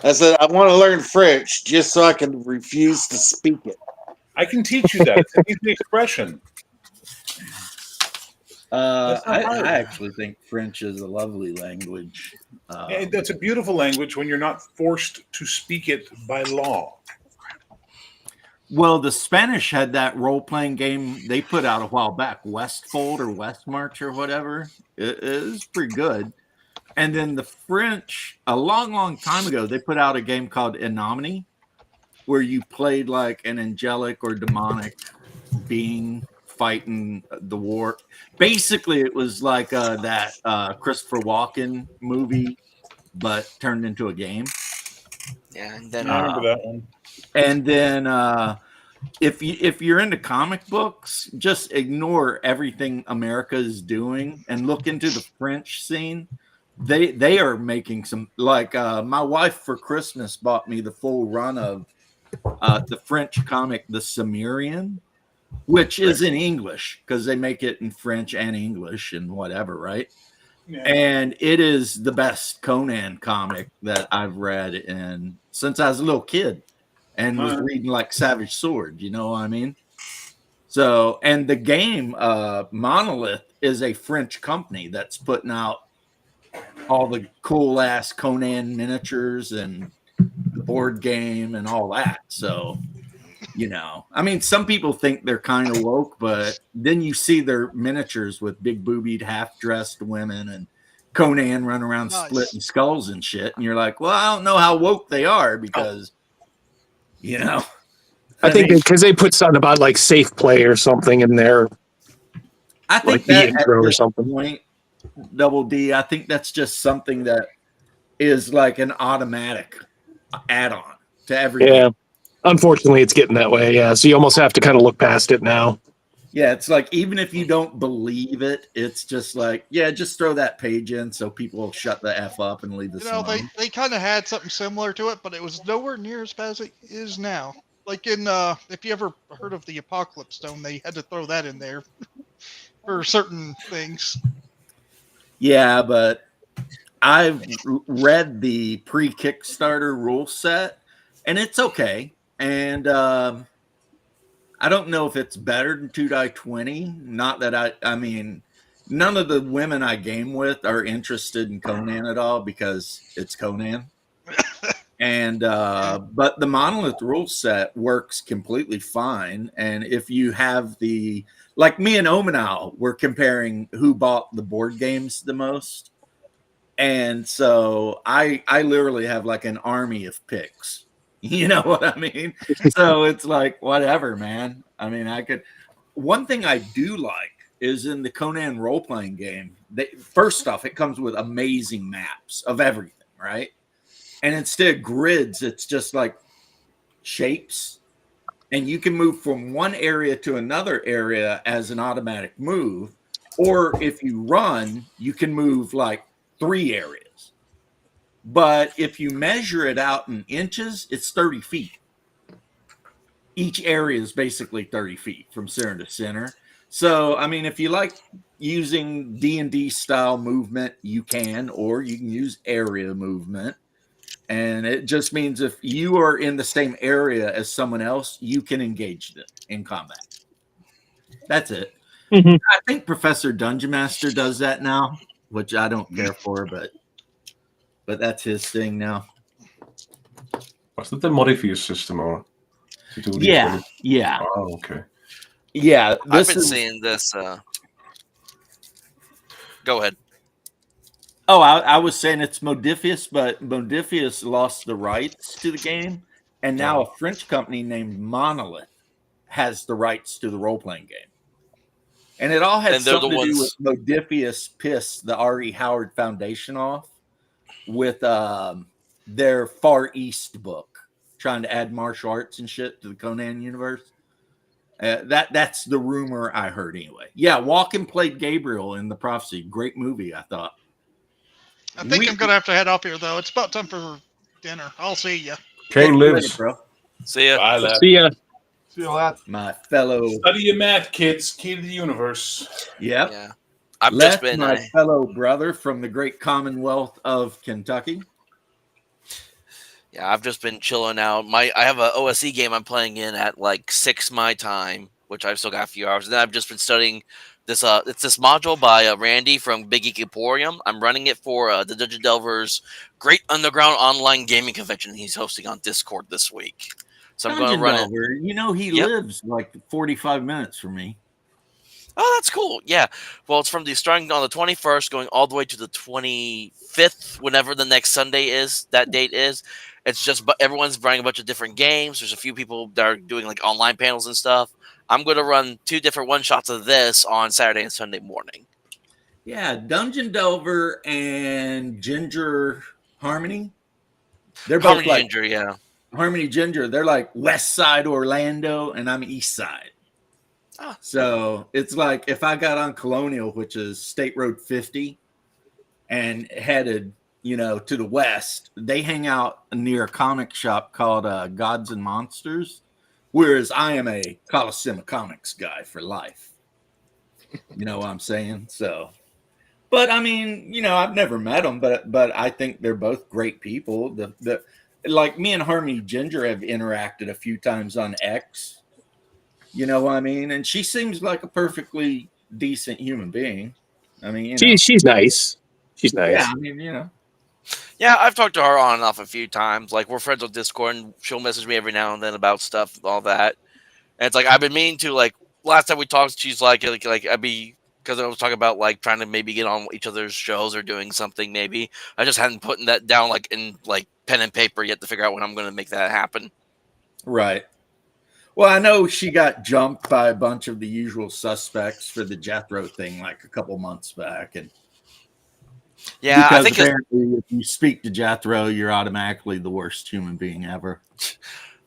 I said I want to learn French just so I can refuse to speak it. I can teach you that. It's an easy expression. That's not I hard. actually think French is a lovely language. That's a beautiful language when you're not forced to speak it by law. Well, the Spanish had that role-playing game they put out a while back, Westfold or Westmarch or whatever. It is pretty good. And then the French, a long, long time ago, they put out a game called Enominy, where you played like an angelic or demonic being fighting the war. Basically, it was like that Christopher Walken movie, but turned into a game. Yeah, and then I remember that one. And then if you're into comic books, just ignore everything America is doing and look into the French scene. They are making some like my wife for Christmas bought me the full run of the French comic The Cimmerian, which is in English because they make it in French and English and whatever, right? Yeah. And it is the best Conan comic that I've read in since I was a little kid and was reading like Savage Sword, you know what I mean? So, and the game Monolith is a French company that's putting out all the cool ass Conan miniatures and the board game and all that. So, you know, I mean, some people think they're kind of woke, but then you see their miniatures with big boobied, half dressed women and Conan running around Nice. splitting skulls and shit. And you're like, well, I don't know how woke they are because, you know, I think mean, because they put something about like safe play or something in there, I think like the that intro at or this something. point, Double D, I think that's just something that is like an automatic add-on to everything. Yeah. Unfortunately, it's getting that way. Yeah. So you almost have to kind of look past it now. Yeah, it's like even if you don't believe it, it's just like, yeah, just throw that page in so people will shut the F up and leave this You know, alone. they kind of had something similar to it, but it was nowhere near as bad as it is now. Like in, if you ever heard of the Apocalypse Stone, they had to throw that in there for certain things. Yeah, but I've read the pre-Kickstarter rule set, and it's okay. And I don't know if it's better than 2-20. Not that I mean, none of the women I game with are interested in Conan at all because it's Conan. And but the monolith rule set works completely fine. And if you have like me and Omanal, we're comparing who bought the board games the most. And so I literally have like an army of picks. You know what I mean? So it's like whatever, man. I mean, one thing I do like is in the Conan role-playing game, first off, it comes with amazing maps of everything, right? And instead of grids, it's just like shapes. And you can move from one area to another area as an automatic move. Or if you run, you can move like 3 areas. But if you measure it out in inches, it's 30 feet. Each area is basically 30 feet from center to center. So, I mean, if you like using D&D style movement, you can, or you can use area movement. And it just means if you are in the same area as someone else, you can engage them in combat. That's it. Mhm. I think Professor Dungeon Master does that now, which I don't care for, but that's his thing now. Was that the Modifius system or to do these Yeah, really? yeah, Oh, okay. yeah. I've been seeing this. Go ahead. Oh, I was saying it's Modifius, but Modifius lost the rights to the game, and now a French company named Monolith has the rights to the role-playing game. And it all had And they're something the to do with ones- Modifius pissed the R.E. Howard Foundation off with their Far East book, trying to add martial arts and shit to the Conan universe. That's the rumor I heard anyway. Yeah, Walken played Gabriel in The Prophecy. Great movie, I thought. I think I'm gonna have to head up here though. It's about time for dinner. I'll see ya. Kane Later, lives. bro. See ya. Bye, lad. See ya. See you later. My fellow, Study your math, kids. Key to the universe. yep. Yeah. I've Left just been. my fellow brother from the great Commonwealth of Kentucky. Yeah, I've just been chilling out. I have a OSE game I'm playing in at like 6 my time, which I've still got a few hours. And then I've just been studying this. It's this module by Randy from Big Geek Emporium. I'm running it for the Dungeon Delvers Great Underground Online Gaming Convention he's hosting on Discord this week. So I'm going to Dungeon run Delver, it. you know he Yep. lives like 45 minutes from me. Oh, that's cool. Yeah. Well, it's from starting on the 21st, going all the way to the 25th, whenever the next Sunday is. That date is. It's just, but everyone's running a bunch of different games. There's a few people that are doing like online panels and stuff. I'm going to run 2 different one shots of this on Saturday and Sunday morning. Yeah, Dungeon Delver and Ginger Harmony. They're both Harmony like Ginger, yeah. Harmony Ginger. They're like West Side Orlando, and I'm East Side. Ah. So it's like if I got on Colonial, which is State Road 50, and headed, to the west, they hang out near a comic shop called Gods and Monsters, whereas I am a Coliseum of Comics guy for life. You know what I'm saying? So, but I mean, I've never met them, but I think they're both great people. Like me and Harmony Ginger have interacted a few times on X. You know what I mean? And she seems like a perfectly decent human being. I mean, She's nice. She's nice. yeah, I mean, Yeah, I've talked to her on and off a few times. Like, we're friends on Discord, and she'll message me every now and then about stuff, all that. And it's like, I've been meaning to, like, last time we talked, she's like I'd be, because I was talking about, like, trying to maybe get on each other's shows or doing something, maybe. I just hadn't put that down, like, in, like, pen and paper yet to figure out when I'm going to make that happen. right. Well, I know she got jumped by a bunch of the usual suspects for the Jethro thing, like a couple months back, and Yeah, because I think apparently, if you speak to Jethro, you're automatically the worst human being ever.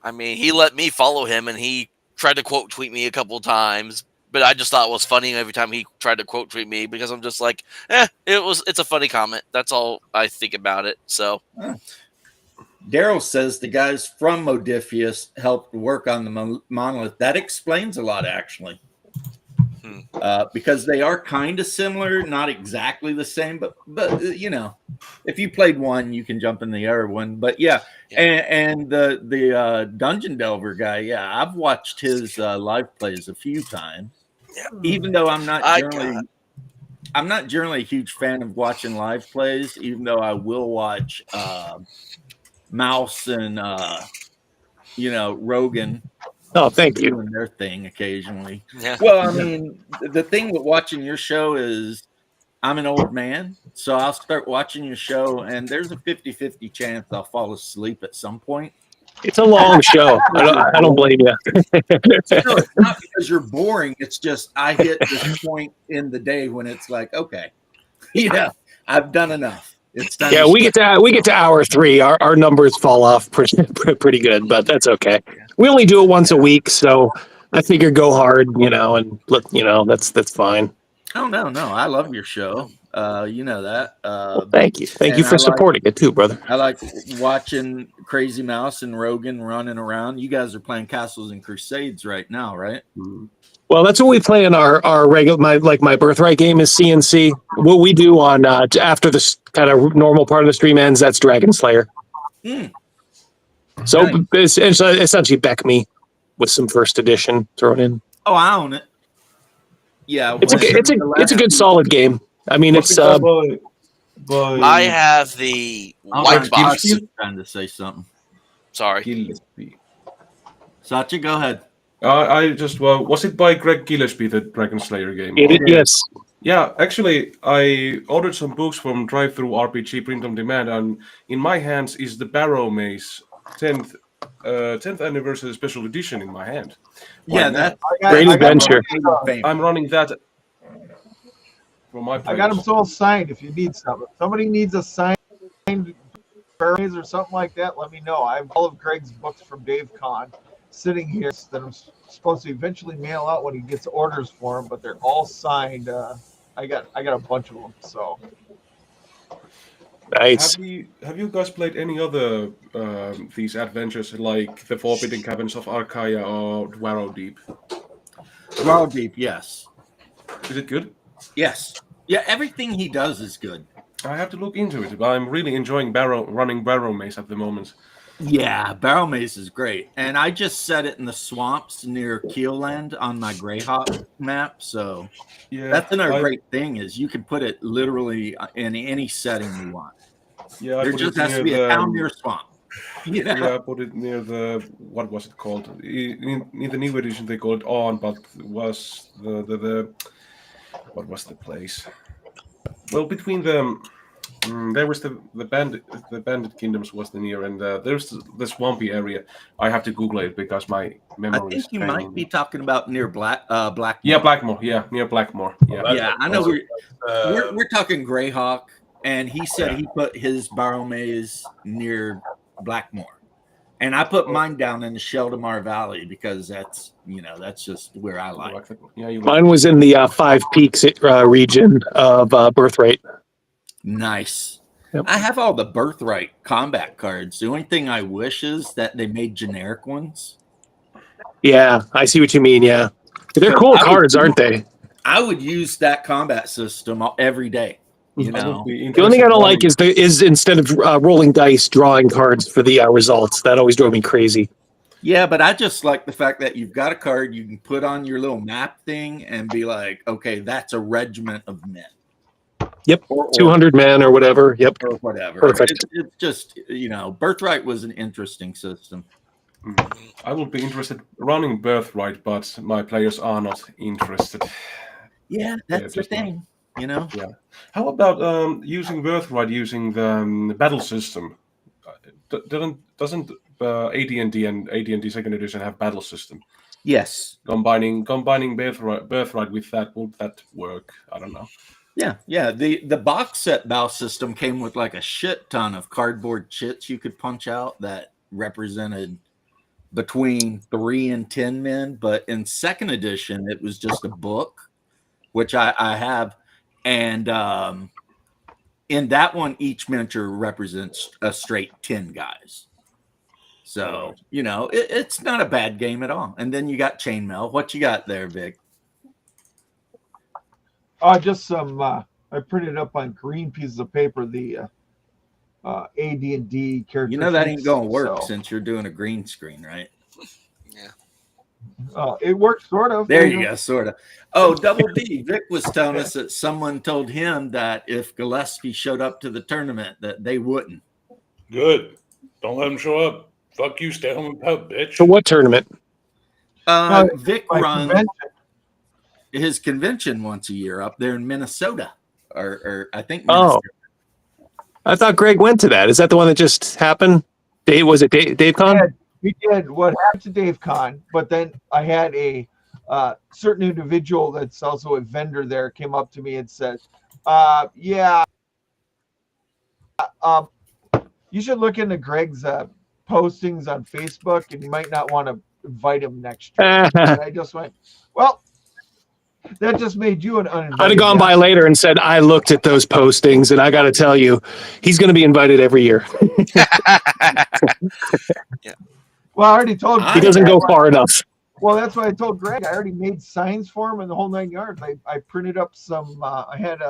I mean, he let me follow him, and he tried to quote tweet me a couple times, but I just thought it was funny every time he tried to quote tweet me because I'm just like, it's a funny comment. That's all I think about it. So, Daryl says the guys from Modifius helped work on the monolith. That explains a lot, actually. Because they are kind of similar, not exactly the same, but if you played one, you can jump in the other one. But yeah. And the Dungeon Delver guy, yeah, I've watched his live plays a few times. Yeah. Even though I'm not generally a huge fan of watching live plays, even though I will watch Mouse and Rogan Oh, thank you. doing their thing occasionally. Yeah. Well, I mean, the thing with watching your show is I'm an old man, so I'll start watching your show, and there's a 50-50 chance I'll fall asleep at some point. It's a long show. I don't blame you. No, it's not because you're boring. It's just I hit this point in the day when it's like, okay, I've done enough. It's time. Yeah, we get to hour 3. Our numbers fall off pretty good, but that's okay. We only do it once a week, so I figure go hard, and that's fine. Oh no, I love your show. You know that. Thank you for supporting it too, brother. I like watching Crazy Mouse and Rogan running around. You guys are playing Castles and Crusades right now, right? Well, that's what we play in our regular my birthright game is CNC. What we do on after this kind of normal part of the stream ends, that's Dragon Slayer. So Nice. it's essentially Beck Me with some first edition thrown in. Oh, I own it. Yeah, It's a good solid game. I mean, What's it's it called by I have the white box. Trying to say something. Sorry. Gillespie. Satya, go ahead. I just was it by Greg Gillespie, the Dragon Slayer game? Yes. Yeah, actually, I ordered some books from Drive Through RPG Print on Demand, and in my hands is the Barrow Maze 10th anniversary special edition in my hand. Yeah, that's Great adventure. I'm running that for my I got them players. all signed. If you need some, if somebody needs a signed berries or something like that, let me know. I have all of Greg's books from Dave Kahn sitting here that I'm supposed to eventually mail out when he gets orders for them, but they're all signed. I got a bunch of them. So Nice. Have you guys played any other these adventures like the Forbidden Caverns of Archaea or Dwarrow Deep? Dwarrow Deep, yes. Is it good? Yes. Yeah, everything he does is good. I have to look into it. I'm really enjoying running Barrow Maze at the moment. Yeah, Barrow Maze is great. And I just set it in the swamps near Keelland on my Greyhawk map. So Yeah, that's another great thing is you can put it literally in any setting you want. Yeah, There just has to be a town near a swamp. Yeah, I put it near the what was it called? In the new edition they called On, but it was the what was the place? Well, between the there was the bandit kingdoms was the near, and there's the swampy area. I have to Google it because my memory. I think is you failing might me. be talking about near Blackmore. Yeah, Blackmore. Yeah, near Blackmore. Yeah. Yeah, I know we're talking Greyhawk, and he said he put his Barrow Maze near Blackmore, and I put mine down in the Sheldamar Valley because that's just where I like. Yeah, you Mine was in the Five Peaks region of Birthright. Nice. Yep. I have all the Birthright combat cards. The only thing I wish is that they made generic ones. Yeah, I see what you mean. Yeah, they're cool cards, aren't they? I would use that combat system every day. You know, The only thing I don't like is instead of rolling dice, drawing cards for the results. That always drove me crazy. yeah, but I just like the fact that you've got a card you can put on your little map thing and be like, okay, that's a regiment of men. Yep, Or 200 men or whatever. Yep, or whatever. Perfect. It's just Birthright was an interesting system. I will be interested running Birthright, but my players are not interested. Yeah, that's the thing. Yeah. How about using Birthright using the battle system? Doesn't AD&D and AD&D Second Edition have battle system? Yes. Combining Birthright with that, would that work? I don't know. Yeah. The box set battle system came with like a shit ton of cardboard chits you could punch out that represented between 3 and 10 men. But in second edition, it was just a book, which I have. And in that one, each miniature represents a straight 10 guys. So, it's not a bad game at all. And then you got chainmail. What you got there, Vic? just some. I printed up on green pieces of paper the AD&D character. That ain't sheets, going to work so. since you're doing a green screen, right? Yeah. It works sort of. There you go, sort of. Oh, Double D. Vic was telling us that someone told him that if Gillespie showed up to the tournament, that they wouldn't. Good. Don't let him show up. Fuck you. Stay home and pout, bitch. So what tournament? Vic My runs convention. his convention once a year up there in Minnesota, or I think Oh, Minnesota. I thought Greg went to that. Is that the one that just happened? Dave, was it Dave Con? We did what happened to Dave Con, but then I had a certain individual that's also a vendor there came up to me and said, "Yeah, you should look into Greg's postings on Facebook, and you might not want to invite him next year." And I just went, "Well, that just made you an uninvited." I'd have gone by guest. later and said, I looked at those postings, and I got to tell you, he's going to be invited every year. Well, I already told He doesn't go far enough. Well, that's what I told Greg. I already made signs for him and the whole 9 yards. I printed up some. I had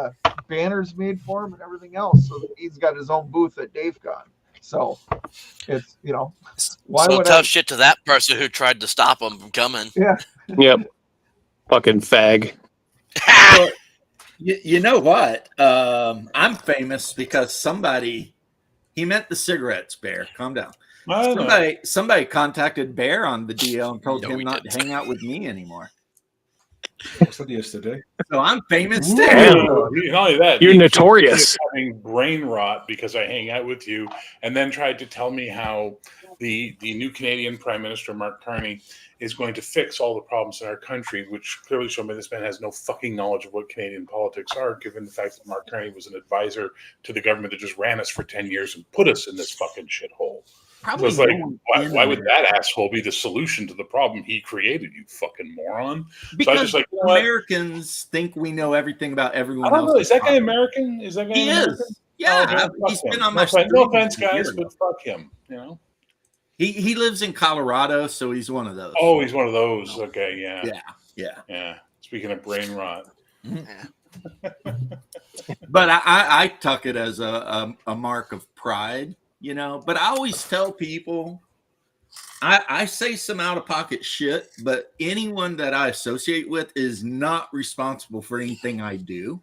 banners made for him and everything else, so that he's got his own booth at DaveCon. So it's why so would tough I? shit to that person who tried to stop him from coming. Yeah. Yep. Fucking fag. Well, you know what? I'm famous because he meant the cigarettes, Bear. Calm down. Somebody contacted Bear on the DL and told him not to hang out with me anymore. Was that yesterday? So I'm famous too. Not only that, You're he notorious. accused me of having brain rot because I hang out with you, and then tried to tell me how the new Canadian Prime Minister Mark Carney is going to fix all the problems in our country, which clearly show me this man has no fucking knowledge of what Canadian politics are, given the fact that Mark Carney was an advisor to the government that just ran us for 10 years and put us in this fucking shithole. So it's like, why would that asshole be the solution to the problem he created, you fucking moron? Because so I just like, Americans think we know everything about everyone I don't else. know. Is that guy American? Is that guy He American? is. Yeah, Oh, he's fuck been him. on my No offense, guys, but fuck him. He lives in Colorado, so he's one of those. Oh, he's one of those. Okay, yeah. Yeah. Speaking of brain rot. But I tuck it as a mark of pride, But I always tell people, I say some out of pocket shit, but anyone that I associate with is not responsible for anything I do.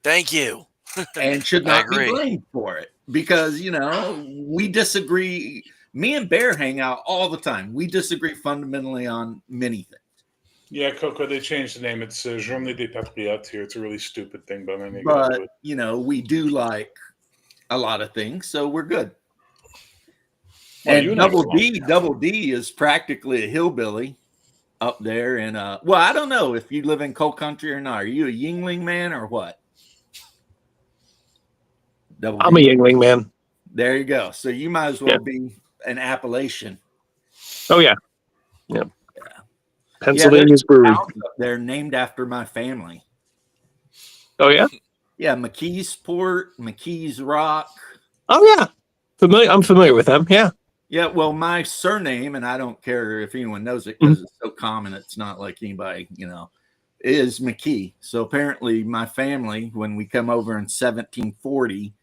Thank you. And should not be blamed for it because, we disagree. Me and Bear hang out all the time. We disagree fundamentally on many things. Yeah, Coco, they changed the name. It's Journée des Patriotes here. It's a really stupid thing, but I'm But, we do like a lot of things, so we're good. Well, and Double D is practically a hillbilly up there. And, well, I don't know if you live in coal country or not. Are you a Yingling man or what? I'm a Yingling man. There you go. So you might as well be an Appalachian. Oh, yeah. Yeah. Pennsylvania's brewery. They're named after my family. Oh, yeah? Yeah, McKeesport, McKees Rock. Oh, yeah. I'm familiar with them. Yeah. Yeah, well, my surname, and I don't care if anyone knows it because it's so common, it's not like anybody, is McKee. So apparently my family, when we come over in 1740,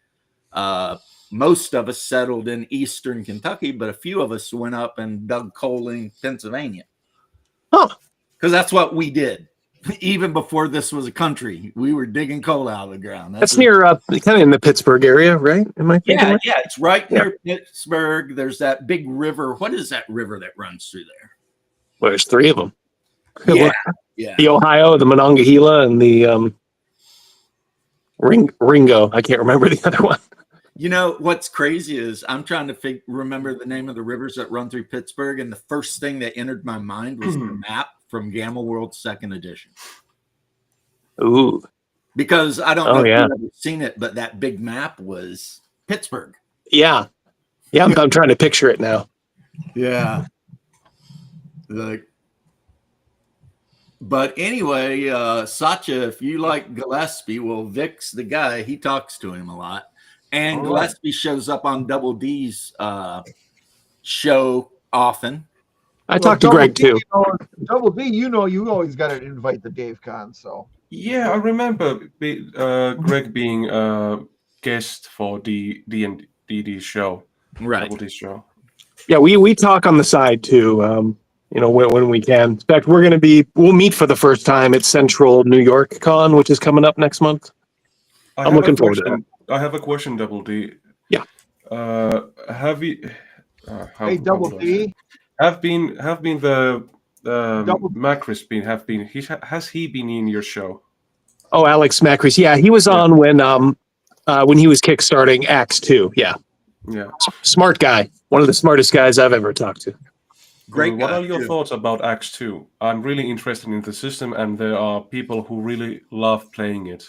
most of us settled in eastern Kentucky, but a few of us went up and dug coal in Pennsylvania. Huh. Because that's what we did. Even before this was a country, we were digging coal out of the ground. That's near, kind of in the Pittsburgh area, right? Am I thinking? Yeah, it's right near Pittsburgh. There's that big river. What is that river that runs through there? Well, there's three of them. Yeah. The Ohio, the Monongahela, and the Ringo. I can't remember the other one. What's crazy is I'm trying to remember the name of the rivers that run through Pittsburgh, and the first thing that entered my mind was the map from Gamma World 2nd edition. Ooh. Because I don't know if you've ever seen it, but that big map was Pittsburgh. Yeah. Yeah, I'm trying to picture it now. Yeah. But anyway, Satya, if you like Gillespie, well, Vic's the guy. He talks to him a lot. And Gillespie shows up on Double D's show often. I talked to Greg too. Double D, you always got to invite the Dave Con. So yeah, I remember Greg being a guest for the D&D show, right? Double D show. Yeah, we talk on the side too. When we can. In fact, we'll meet for the first time at Central New York Con, which is coming up next month. I'm looking forward to that. I have a question, Double D. Yeah. Have you? Hey, How Double would I say? D. Have been the Double Macris been have been has he been in your show? Oh, Alex Macris. Yeah, he was Yeah. on when he was kickstarting Axe 2. Yeah. Yeah. Smart guy. One of the smartest guys I've ever talked to. Great What guy, are your too. thoughts about Axe 2? I'm really interested in the system, and there are people who really love playing it.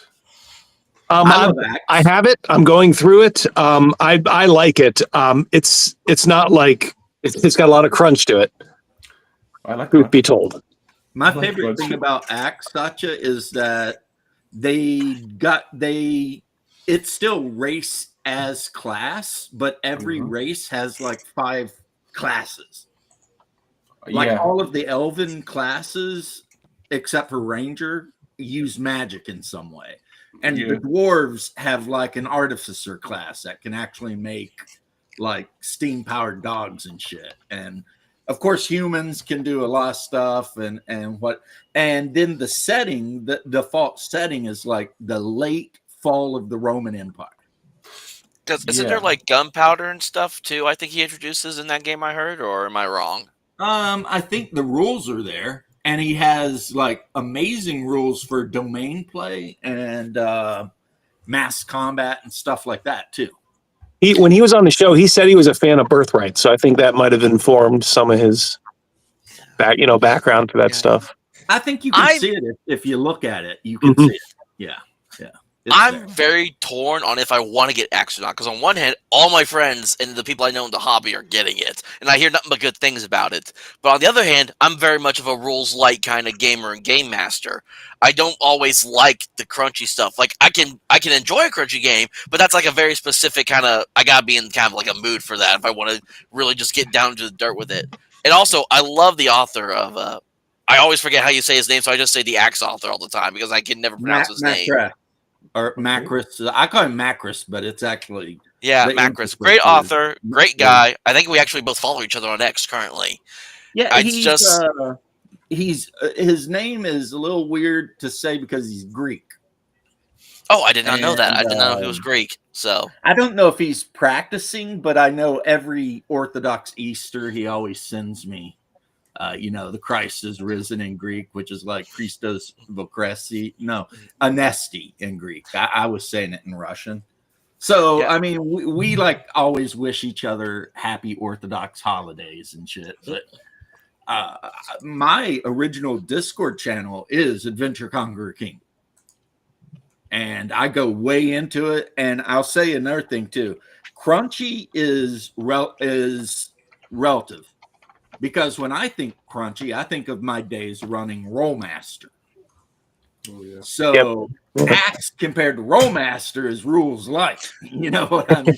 I love I Axe. have it. I'm going through it. I like it. It's not like it's got a lot of crunch to it. I like Truth that. be told. My like favorite crunch. thing about Axe, Satya, is that it's still race as class, but every Mhm. race has like 5 classes. Like Yeah. all of the elven classes, except for Ranger, use magic in some way. And Yeah. the dwarves have like an artificer class that can actually make like steam powered dogs and shit. And of course, humans can do a lot of stuff and then the setting, the default setting is like the late fall of the Roman Empire. Because isn't there Yeah. like gunpowder and stuff too? I think he introduces in that game. I heard, or am I wrong? I think the rules are there, and he has like amazing rules for domain play and mass combat and stuff like that too. When he was on the show, he said he was a fan of Birthright, so I think that might have informed some of his background for that stuff. I think you can I- see it if you look at it. You can Mhm. see it. Yeah. It's I'm there. very torn on if I want to get Axe or not. Because on one hand, all my friends and the people I know in the hobby are getting it, and I hear nothing but good things about it. But on the other hand, I'm very much of a rules light kind of gamer and game master. I don't always like the crunchy stuff. Like I can enjoy a crunchy game, but that's like a very specific kind of. I gotta be in kind of like a mood for that if I want to really just get down to the dirt with it. And also, I love the author of. I always forget how you say his name, so I just say the Axe author all the time because I can never pronounce his name. Or Okay. Macris. I call him Macris, but it's actually Yeah, the Macris. emphasis Great is- author, great guy. I think we actually both follow each other on X currently. Yeah, It's just he's his name is a little weird to say because he's Greek. oh, I did not know that. I and, did not know he was Greek. So I don't know if he's practicing, but I know every Orthodox Easter he always sends me. The Christ is risen in Greek, which is like Christos Vokresi. No, Anesti in Greek. I was saying it in Russian. So, Yeah. I mean, we like always wish each other happy Orthodox holidays and shit. But my original Discord channel is Adventure Conqueror King. And I go way into it. And I'll say another thing too. Crunchy is relative. Because when I think crunchy, I think of my days running Rollmaster. Oh, yeah. So Axe compared to Rollmaster is rules light. You know what I mean?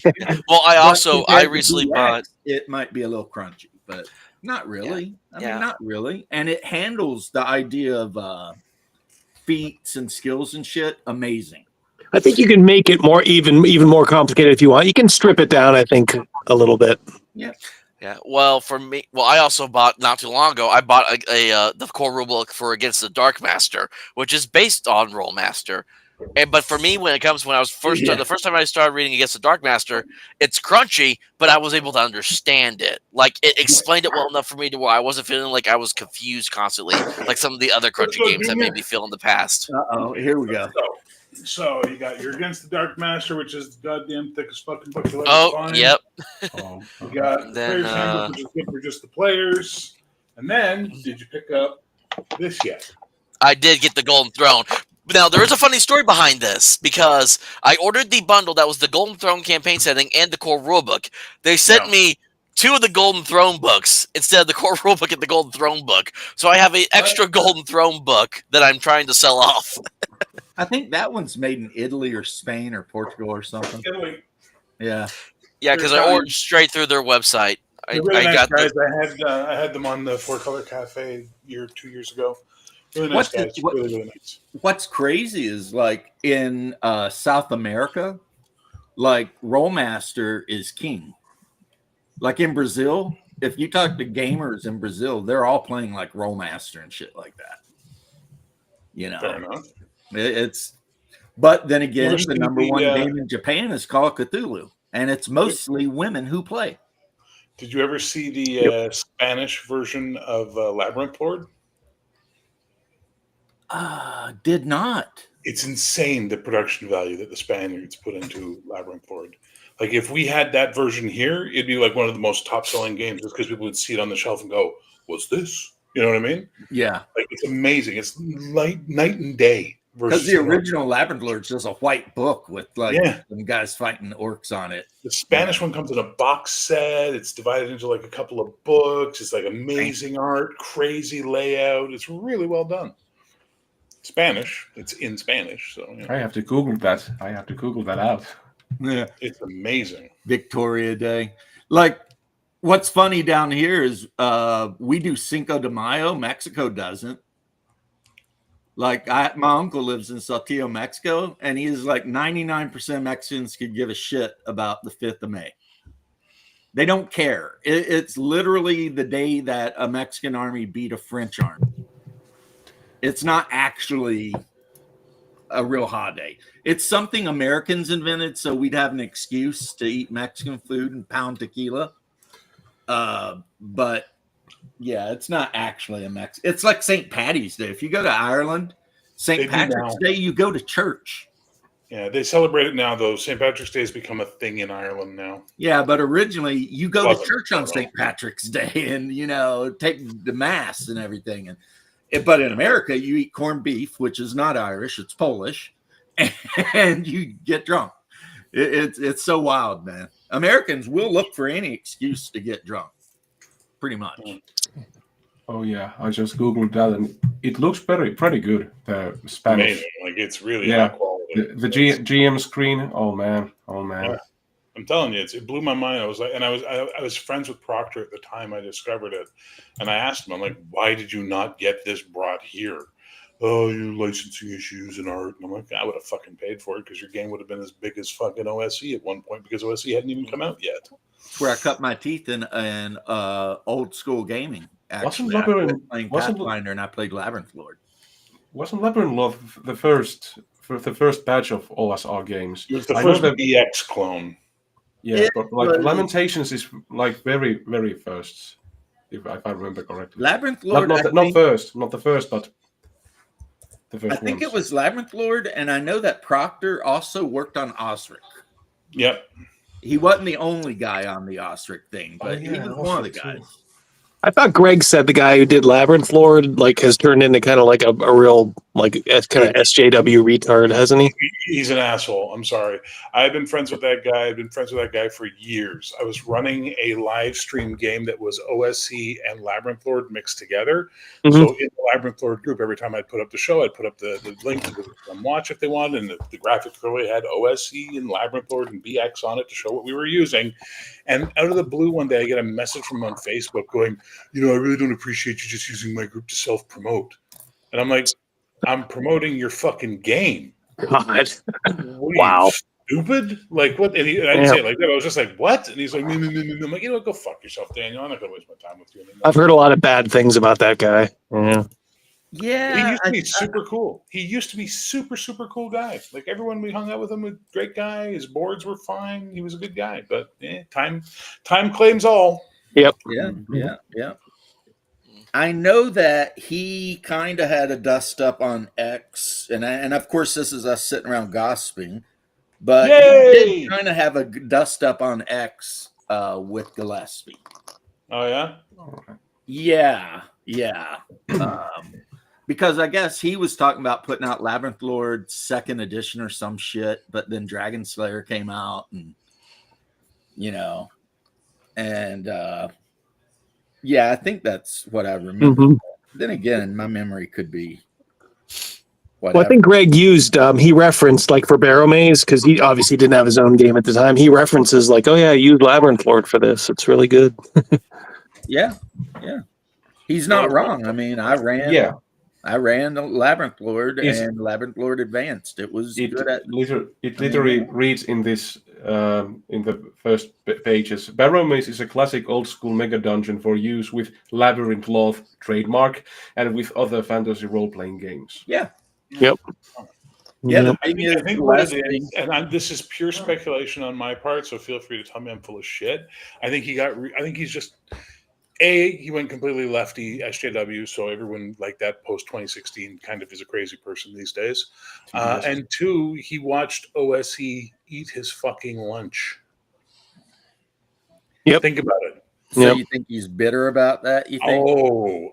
well, I But also compared I to recently DX, bought it might be a little crunchy, but not really. I Yeah. mean, not really. And it handles the idea of feats and skills and shit amazing. I think you can make it even more complicated if you want. You can strip it down, I think, a little bit. Yeah. yeah. Well, for me, I also bought not too long ago. I bought the core rulebook for Against the Dark Master, which is based on Rollmaster. But for me, when I was the first time I started reading Against the Dark Master, it's crunchy, but I was able to understand it. Like it explained it well enough for me to where I wasn't feeling like I was confused constantly, like some of the other crunchy games that made me feel in the past. Uh-oh, here we go. So you got your Against the Dark Master, which is the goddamn thickest fucking book you'll ever Oh, find. yep. Oh, You got Then, Player's Handbook, which is good for just the players. And then, did you pick up this yet? I did get the Golden Throne. Now, there is a funny story behind this because I ordered the bundle that was the Golden Throne campaign setting and the core rulebook. They sent me 2 of the Golden Throne books instead of the core rulebook and the Golden Throne book. So I have an extra Golden Throne book that I'm trying to sell off. I think that one's made in Italy or Spain or Portugal or something. Italy. Yeah. Yeah, because I ordered straight through their website. They're really nice got guys. I had them on the Four Color Cafe 2 years ago. Really nice guys. Really nice. What's crazy is like in South America, like Rollmaster is king. Like in Brazil, if you talk to gamers in Brazil, they're all playing like Rollmaster and shit like that. You know, Fair enough. it's. But then again, There's the gonna number be, one game in Japan is Call of Cthulhu. and it's mostly women who play. Did you ever see the Spanish version of Labyrinth Lord? Did not. It's insane the production value that the Spaniards put into Labyrinth Lord. Like if we had that version here, it'd be like one of the most top-selling games, just because people would see it on the shelf and go, "What's this?" You know what I mean? Yeah, like it's amazing. It's night and day. because the original Labyrinth Lord's just a white book with like some guys fighting orcs on it. The Spanish one comes in a box set. It's divided into like a couple of books. It's like amazing art, crazy layout. It's really well done. Spanish. It's in Spanish. So I have to Google that. I have to Google that out. Yeah, it's amazing. Victoria Day. Like, what's funny down here is we do Cinco de Mayo. Mexico doesn't. Like, my uncle lives in Saltillo, Mexico, and he's like 99% Mexicans could give a shit about the 5th of May. They don't care. It's literally the day that a Mexican army beat a French army. It's not actually a real holiday. It's something Americans invented so we'd have an excuse to eat Mexican food and pound tequila. But yeah, it's not actually a Mexican. It's like St. Patty's Day. If you go to Ireland, St. Patrick's Day, you go to church. Yeah, they celebrate it now, though. St. Patrick's Day has become a thing in Ireland now. Yeah, but originally you go to church on St. Patrick's Day and, you know, take the mass and everything. But in America, you eat corned beef, which is not Irish, it's Polish, and you get drunk. It's so wild, man. Americans will look for any excuse to get drunk, pretty much. Oh yeah, I just Googled that, and it looks pretty good. The Spanish, amazing. Like it's really high quality. The GM screen. Oh man. Yeah. I'm telling you, it blew my mind. I was like, and I was friends with Proctor at the time I discovered it, and I asked him, I'm like, why did you not get this brought here? Oh, you licensing issues and art. And I'm like, I would have fucking paid for it because your game would have been as big as fucking OSE at one point because OSE hadn't even come out yet. That's where I cut my teeth in old school gaming. Actually, Wasn't Labyrinth, I was playing Pathfinder and I played Labyrinth Lord. Wasn't Labyrinth Lord the first batch of OSR games? It was the first BX clone. Yeah, but like Lamentations is like very, very first, if I remember correctly. Labyrinth Lord, not the first, but the first. I think it was Labyrinth Lord, and I know that Proctor also worked on Osric. Yep, he wasn't the only guy on the Osric thing, but he was one of the guys. I thought Greg said the guy who did Labyrinth Lord like has turned into kind of like a real like kind of SJW retard, hasn't he? He's an asshole. I'm sorry. I've been friends with that guy. I've been friends with that guy for years. I was running a live stream game that was OSC and Labyrinth Lord mixed together. Mm-hmm. So in the Labyrinth Lord group, every time I'd put up the show, I'd put up the link to come watch if they wanted, and the graphic really had OSC and Labyrinth Lord and BX on it to show what we were using. And out of the blue one day, I get a message from him on Facebook going, you know, I really don't appreciate you just using my group to self-promote. And I'm like, I'm promoting your fucking game. God. Wow. Stupid? Like, what? And I didn't say it like that. I was just like, what? And he's like, no. I'm like, you know what? Go fuck yourself, Daniel. I'm not going to waste my time with you anymore. I've heard a lot of bad things about that guy. Yeah. Yeah. He used to be super cool. He used to be super, super cool guy. Like, everyone we hung out with him, a great guy. His boards were fine. He was a good guy. But time claims all. Yep. Yeah. I know that he kind of had a dust up on X, and of course this is us sitting around gossiping, but he did kind of have a dust up on X with Gillespie. Oh yeah? Yeah. Because I guess he was talking about putting out Labyrinth Lord 2nd edition or some shit, but then Dragon Slayer came out, and you know, and yeah, I think that's what I remember. Mm-hmm. Then again, my memory could be whatever. Well, I think Greg used, he referenced, like for Barrow Maze, because he obviously didn't have his own game at the time. He references, like, oh yeah, I used Labyrinth Lord for this. It's really good. Yeah. He's not wrong. I mean, I ran the Labyrinth Lord and Labyrinth Lord Advanced. It was good at... It literally reads in this, in the first pages, Barrow Maze is a classic old-school mega dungeon for use with Labyrinth Lord trademark and with other fantasy role-playing games. Yeah. Yep. Yeah, Yep. the thing I is, think what it Gillespie, is, and this is pure speculation on my part, so feel free to tell me I'm full of shit. I think I think he's just he went completely lefty SJW, so everyone like that post 2016 kind of is a crazy person these days. And two, he watched OSE eat his fucking lunch. Yep. Think about it. so Yep. you think he's bitter about that? You think? Oh,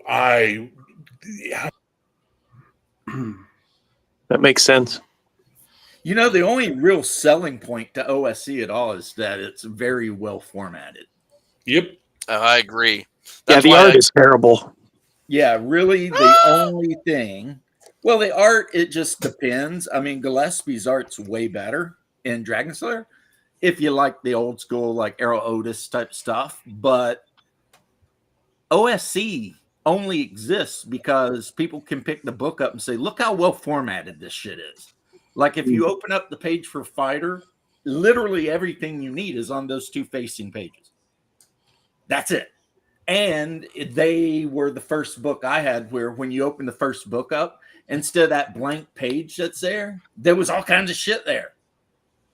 That makes sense. You know, the only real selling point to OSC at all is that it's very well formatted. yep. I agree. Yeah, the art is terrible. Yeah, really, the only thing. Well, the art, it just depends. I mean, Gillespie's art's way better in Dragon Slayer if you like the old school, like Arrow Otis type stuff. But OSC only exists because people can pick the book up and say, look how well formatted this shit is. Like if you open up the page for Fighter, literally everything you need is on those two facing pages. That's it. And they were the first book I had where when you open the first book up, instead of that blank page that's there, there was all kinds of shit there.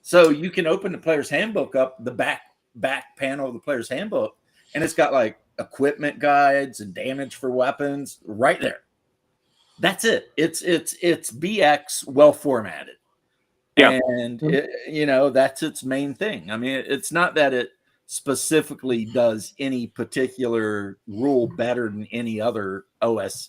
So you can open the player's handbook up, the back panel of the player's handbook, and it's got like equipment guides and damage for weapons right there. That's it. It's BX well formatted. Yeah. And that's its main thing. I mean, it's not that it specifically does any particular rule better than any other OSR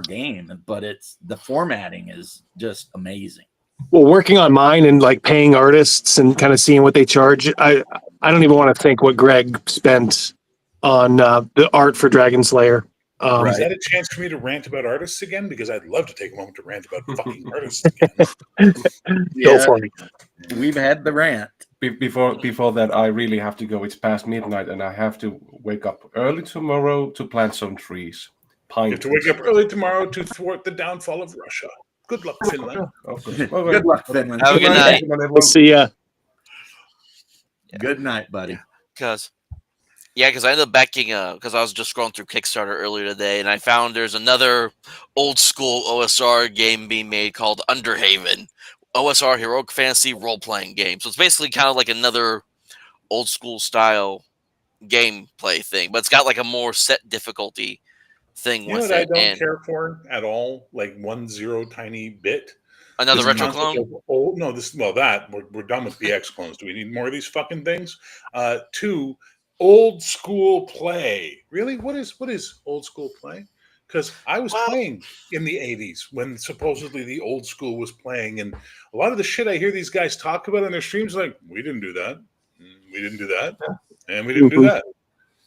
game, but it's the formatting is just amazing. Well, working on mine and like paying artists and kind of seeing what they charge, I don't even want to think what Greg spent on the art for Dragon Slayer. Right. Is that a chance for me to rant about artists again? Because I'd love to take a moment to rant about fucking artists again. Go for it. We've had the rant. Before that, I really have to go. It's past midnight, and I have to wake up early tomorrow to plant some trees. You have to wake up early tomorrow to thwart the downfall of Russia. Good luck, Finland. Good luck, Finland. Have a good night. We'll see ya. Good night, buddy. Because I ended up backing because I was just scrolling through Kickstarter earlier today, and I found there's another old school OSR game being made called Underhaven. OSR heroic fantasy role playing game. So it's basically kind of like another old school style gameplay thing, but it's got like a more set difficulty thing You know with what I it. don't And care for at all? Like 1.0 tiny bit. another This retro concept clone. of we're done with BX clones. Do we need more of these fucking things? Two, old school play. Really? What is old school play? Because I was playing in the 80s when supposedly the old school was playing, and a lot of the shit I hear these guys talk about on their streams, like, we didn't do that, we didn't do that, and we didn't do that.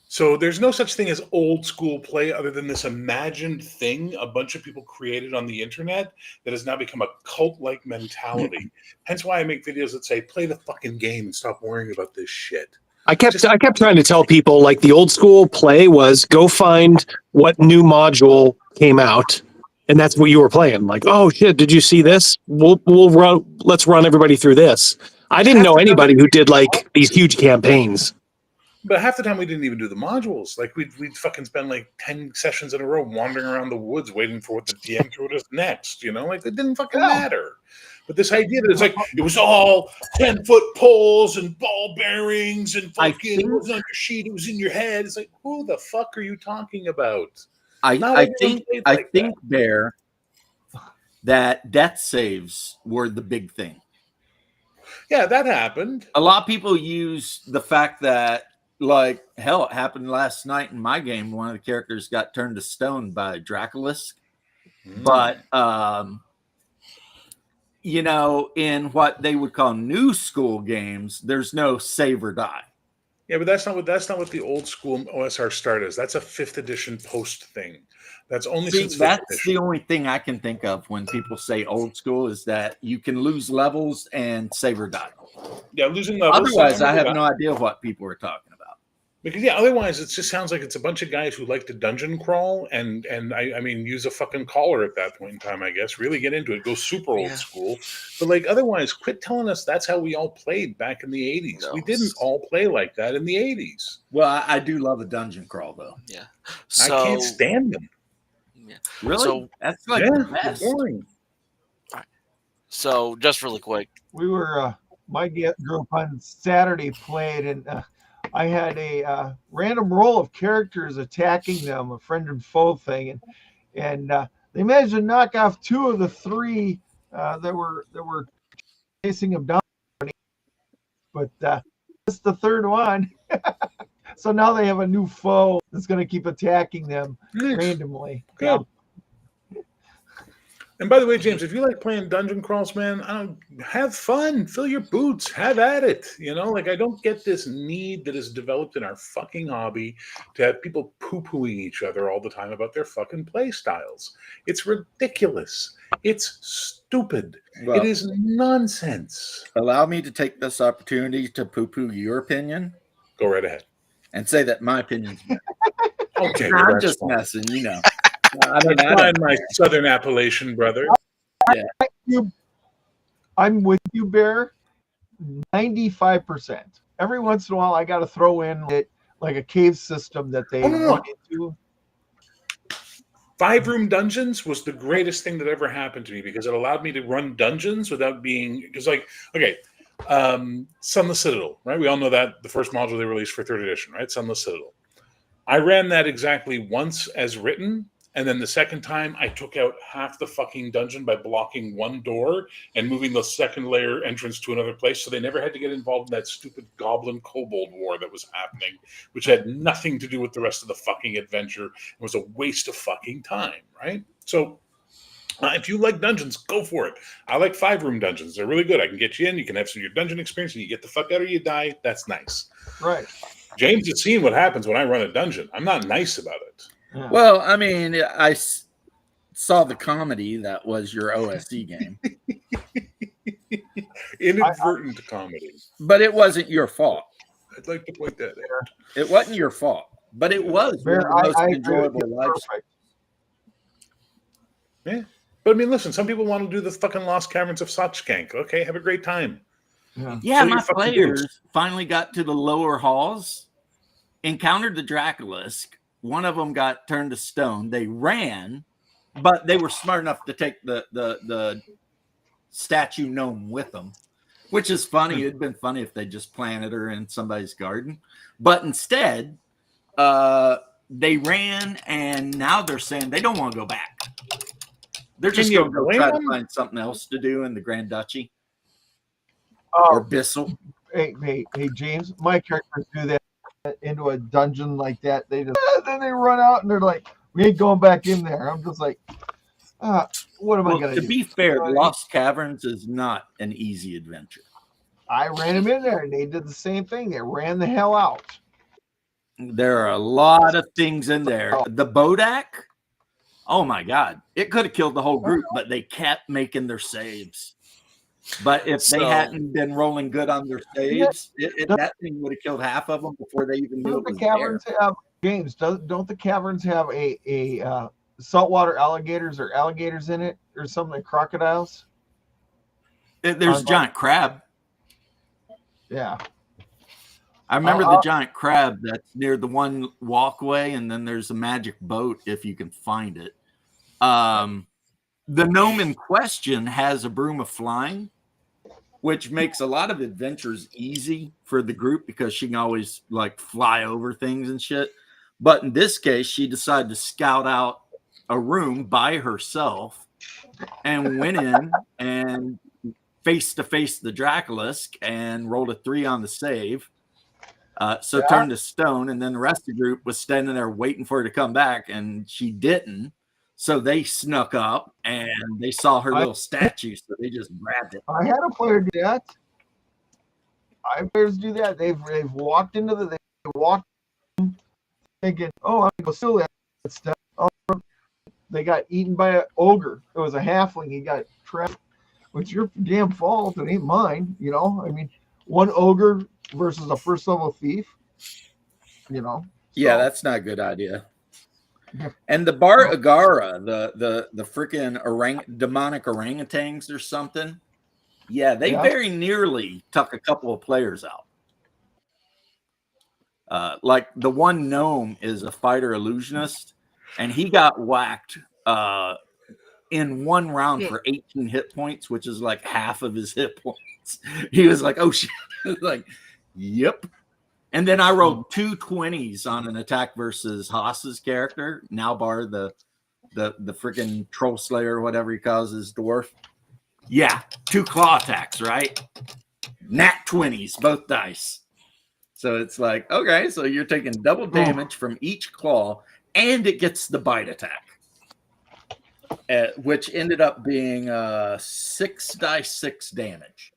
So there's no such thing as old school play other than this imagined thing a bunch of people created on the internet that has now become a cult-like mentality. Hence why I make videos that say, play the fucking game and stop worrying about this shit. I kept trying to tell people like the old school play was go find what new module came out, and that's what you were playing. Like, oh shit, did you see this? We'll run. Let's run everybody through this. I didn't know anybody who did like these huge campaigns. But half the time we didn't even do the modules. Like we'd fucking spend like 10 sessions in a row wandering around the woods waiting for what the DM threw at us next. Like it didn't fucking matter. But this idea that it's like it was all 10-foot poles and ball bearings and fucking it wasn't on your sheet, it was in your head. It's like, who the fuck are you talking about? I think Bear, that death saves were the big thing. Yeah, that happened. A lot of people use the fact that, like, hell, it happened last night in my game. One of the characters got turned to stone by Draculus. But in what they would call new school games, there's no save or die. Yeah, but that's not what the old school OSR start is. That's a 5th edition post thing. That's only since 5th edition. The only thing I can think of when people say old school is that you can lose levels and save or die. Yeah, losing levels. Otherwise, I have no idea what people are talking about. Because otherwise it just sounds like it's a bunch of guys who like to dungeon crawl and I mean use a fucking collar at that point in time, I guess. Really get into it, go super old school. But like otherwise, quit telling us that's how we all played back in the 80s. No. We didn't all play like that in the 80s. Well, I do love a dungeon crawl though. Yeah. I can't stand them. Yeah. Really? So, that's like the best. Boring. So just really quick. We were my group on Saturday played, and I had a random roll of characters attacking them, a friend and foe thing, and they managed to knock off 2 of the 3 that were chasing them down. But it's the 3rd one, so now they have a new foe that's going to keep attacking them randomly. Good. Yeah. And by the way, James, if you like playing dungeon crawls, man, have fun, fill your boots, have at it. Like I don't get this need that is developed in our fucking hobby to have people poo-pooing each other all the time about their fucking play styles. It's ridiculous. It's stupid. Well, it is nonsense. allow me to take this opportunity to poo-poo your opinion Go right ahead. and say that my opinion's better. Okay, No, well, I'm that's just fine. messing, I mean, That's fine, my Southern Appalachian brother. I'm with you, Bear. 95%. Every once in a while, I got to throw in like a cave system that they run into. 5-room dungeons was the greatest thing that ever happened to me because it allowed me to run dungeons without being Sunless Citadel, right? We all know that the first module they released for 3rd edition, right? Sunless Citadel. I ran that exactly once as written, and then the second time I took out half the fucking dungeon by blocking one door and moving the second layer entrance to another place, so they never had to get involved in that stupid goblin kobold war that was happening, which had nothing to do with the rest of the fucking adventure. It was a waste of fucking time, right? So if you like dungeons, go for it. I like 5-room dungeons. They're really good. I can get you in. You can have some of your dungeon experience, and you get the fuck out or you die. That's nice. Right. James has seen what happens when I run a dungeon. I'm not nice about it. Yeah. Well, I mean, I saw the comedy that was your OSC game. Inadvertent comedy. But it wasn't your fault. I'd like to point that out. It wasn't your fault. But it was Bear, one of the most I agree with enjoyable you. lives. Perfect. Yeah. But I mean, listen, some people want to do the fucking Lost Caverns of Sochskank. Okay, have a great time. Yeah. Yeah, Fill your my fucking players boots. finally got to the lower halls, encountered the Dracolisk. One of them got turned to stone. They ran, but they were smart enough to take the statue gnome with them, which is funny. It'd been funny if they just planted her in somebody's garden. But instead, they ran, and now they're saying they don't want to go back. They're just going to go try to find something else to do in the Grand Duchy or Bissell. Hey, James, my characters do that into a dungeon like that. They just then they run out and they're like, "We ain't going back in there." I'm just like, what am I gonna to do? be fair, Lost Caverns is not an easy adventure. I ran them in there and they did the same thing. They ran the hell out. There are a lot of things in there. The Bodak, oh my God, it could have killed the whole group, but they kept making their saves. But if they hadn't been rolling good on their saves, that thing would have killed half of them before they even knew it was caverns there. have James? Don't the caverns have a saltwater alligators or alligators in it or something like crocodiles? There's a giant crab. Yeah. I remember the giant crab that's near the one walkway, and then there's a magic boat if you can find it. The gnome in question has a broom of flying, which makes a lot of adventures easy for the group because she can always like fly over things and shit. But in this case, she decided to scout out a room by herself and went in and face to face the Dracolisk and rolled a 3 on the save. Turned to stone, and then the rest of the group was standing there waiting for her to come back, and she didn't. So they snuck up and they saw her little statue, so they just grabbed it. I had a player do that. I have players do that. They've walked into they walked thinking, "Oh, I'm gonna go steal that stuff." Oh, they got eaten by an ogre. It was a halfling. He got trapped. It's your damn fault. It ain't mine. I mean, one ogre versus a first level thief. Yeah, that's not a good idea. And the Bar Agara, the freaking demonic orangutans or something. Yeah, they very nearly took a couple of players out. Like the one gnome is a fighter illusionist, and he got whacked in one round Yeah. for 18 hit points, which is like half of his hit points. He was like, oh shit. Like, yep. And then I rolled 2 20s on an attack versus Haas's character, Nalbar, the freaking troll slayer, whatever he calls his dwarf. Yeah, 2 claw attacks, right? Nat 20s, both dice. So it's like, okay, so you're taking double damage from each claw, and it gets the bite attack, which ended up being 6 dice, 6 damage.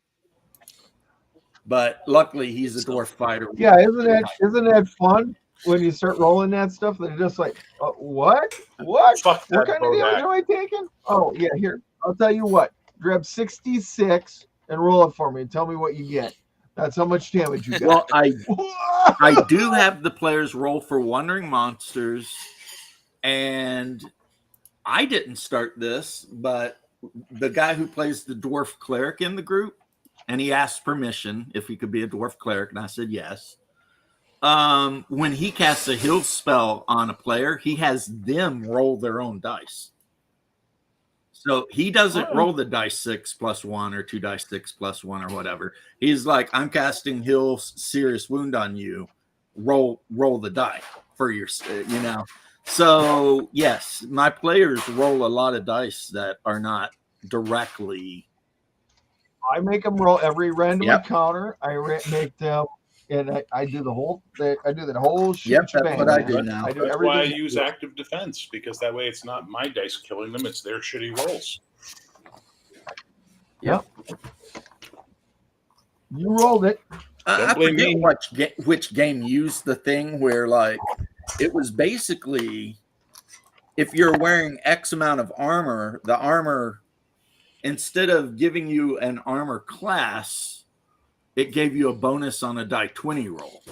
But luckily, he's a dwarf fighter. Yeah, isn't that fun when you start rolling that stuff? They're just like, what? What? Fuck What that, kind of damage Bodak. am I taking? Oh yeah, here. I'll tell you what. Grab 66 and roll it for me. And tell me what you get. That's how much damage you got. Well, I do have the players roll for Wandering Monsters, and I didn't start this, but the guy who plays the dwarf cleric in the group, and he asked permission if he could be a dwarf cleric, and I said yes. When he casts a heal spell on a player, he has them roll their own dice. So he doesn't roll the dice 6 plus 1 or 2 dice 6 plus 1 or whatever. He's like, I'm casting heal serious wound on you. Roll the die for your, you know. So yes, my players roll a lot of dice that are not directly. I make them roll every random Yep. encounter. I make them, and I do the whole. I do the whole shit. Yep, that's shebang, what I man. do now. I do That's why I everything. use active defense, because that way it's not my dice killing them, it's their shitty rolls. Yep. You rolled it. I blame forget me. which game used the thing where like it was basically if you're wearing X amount of armor, the armor, instead of giving you an armor class, it gave you a bonus on a die 20 roll.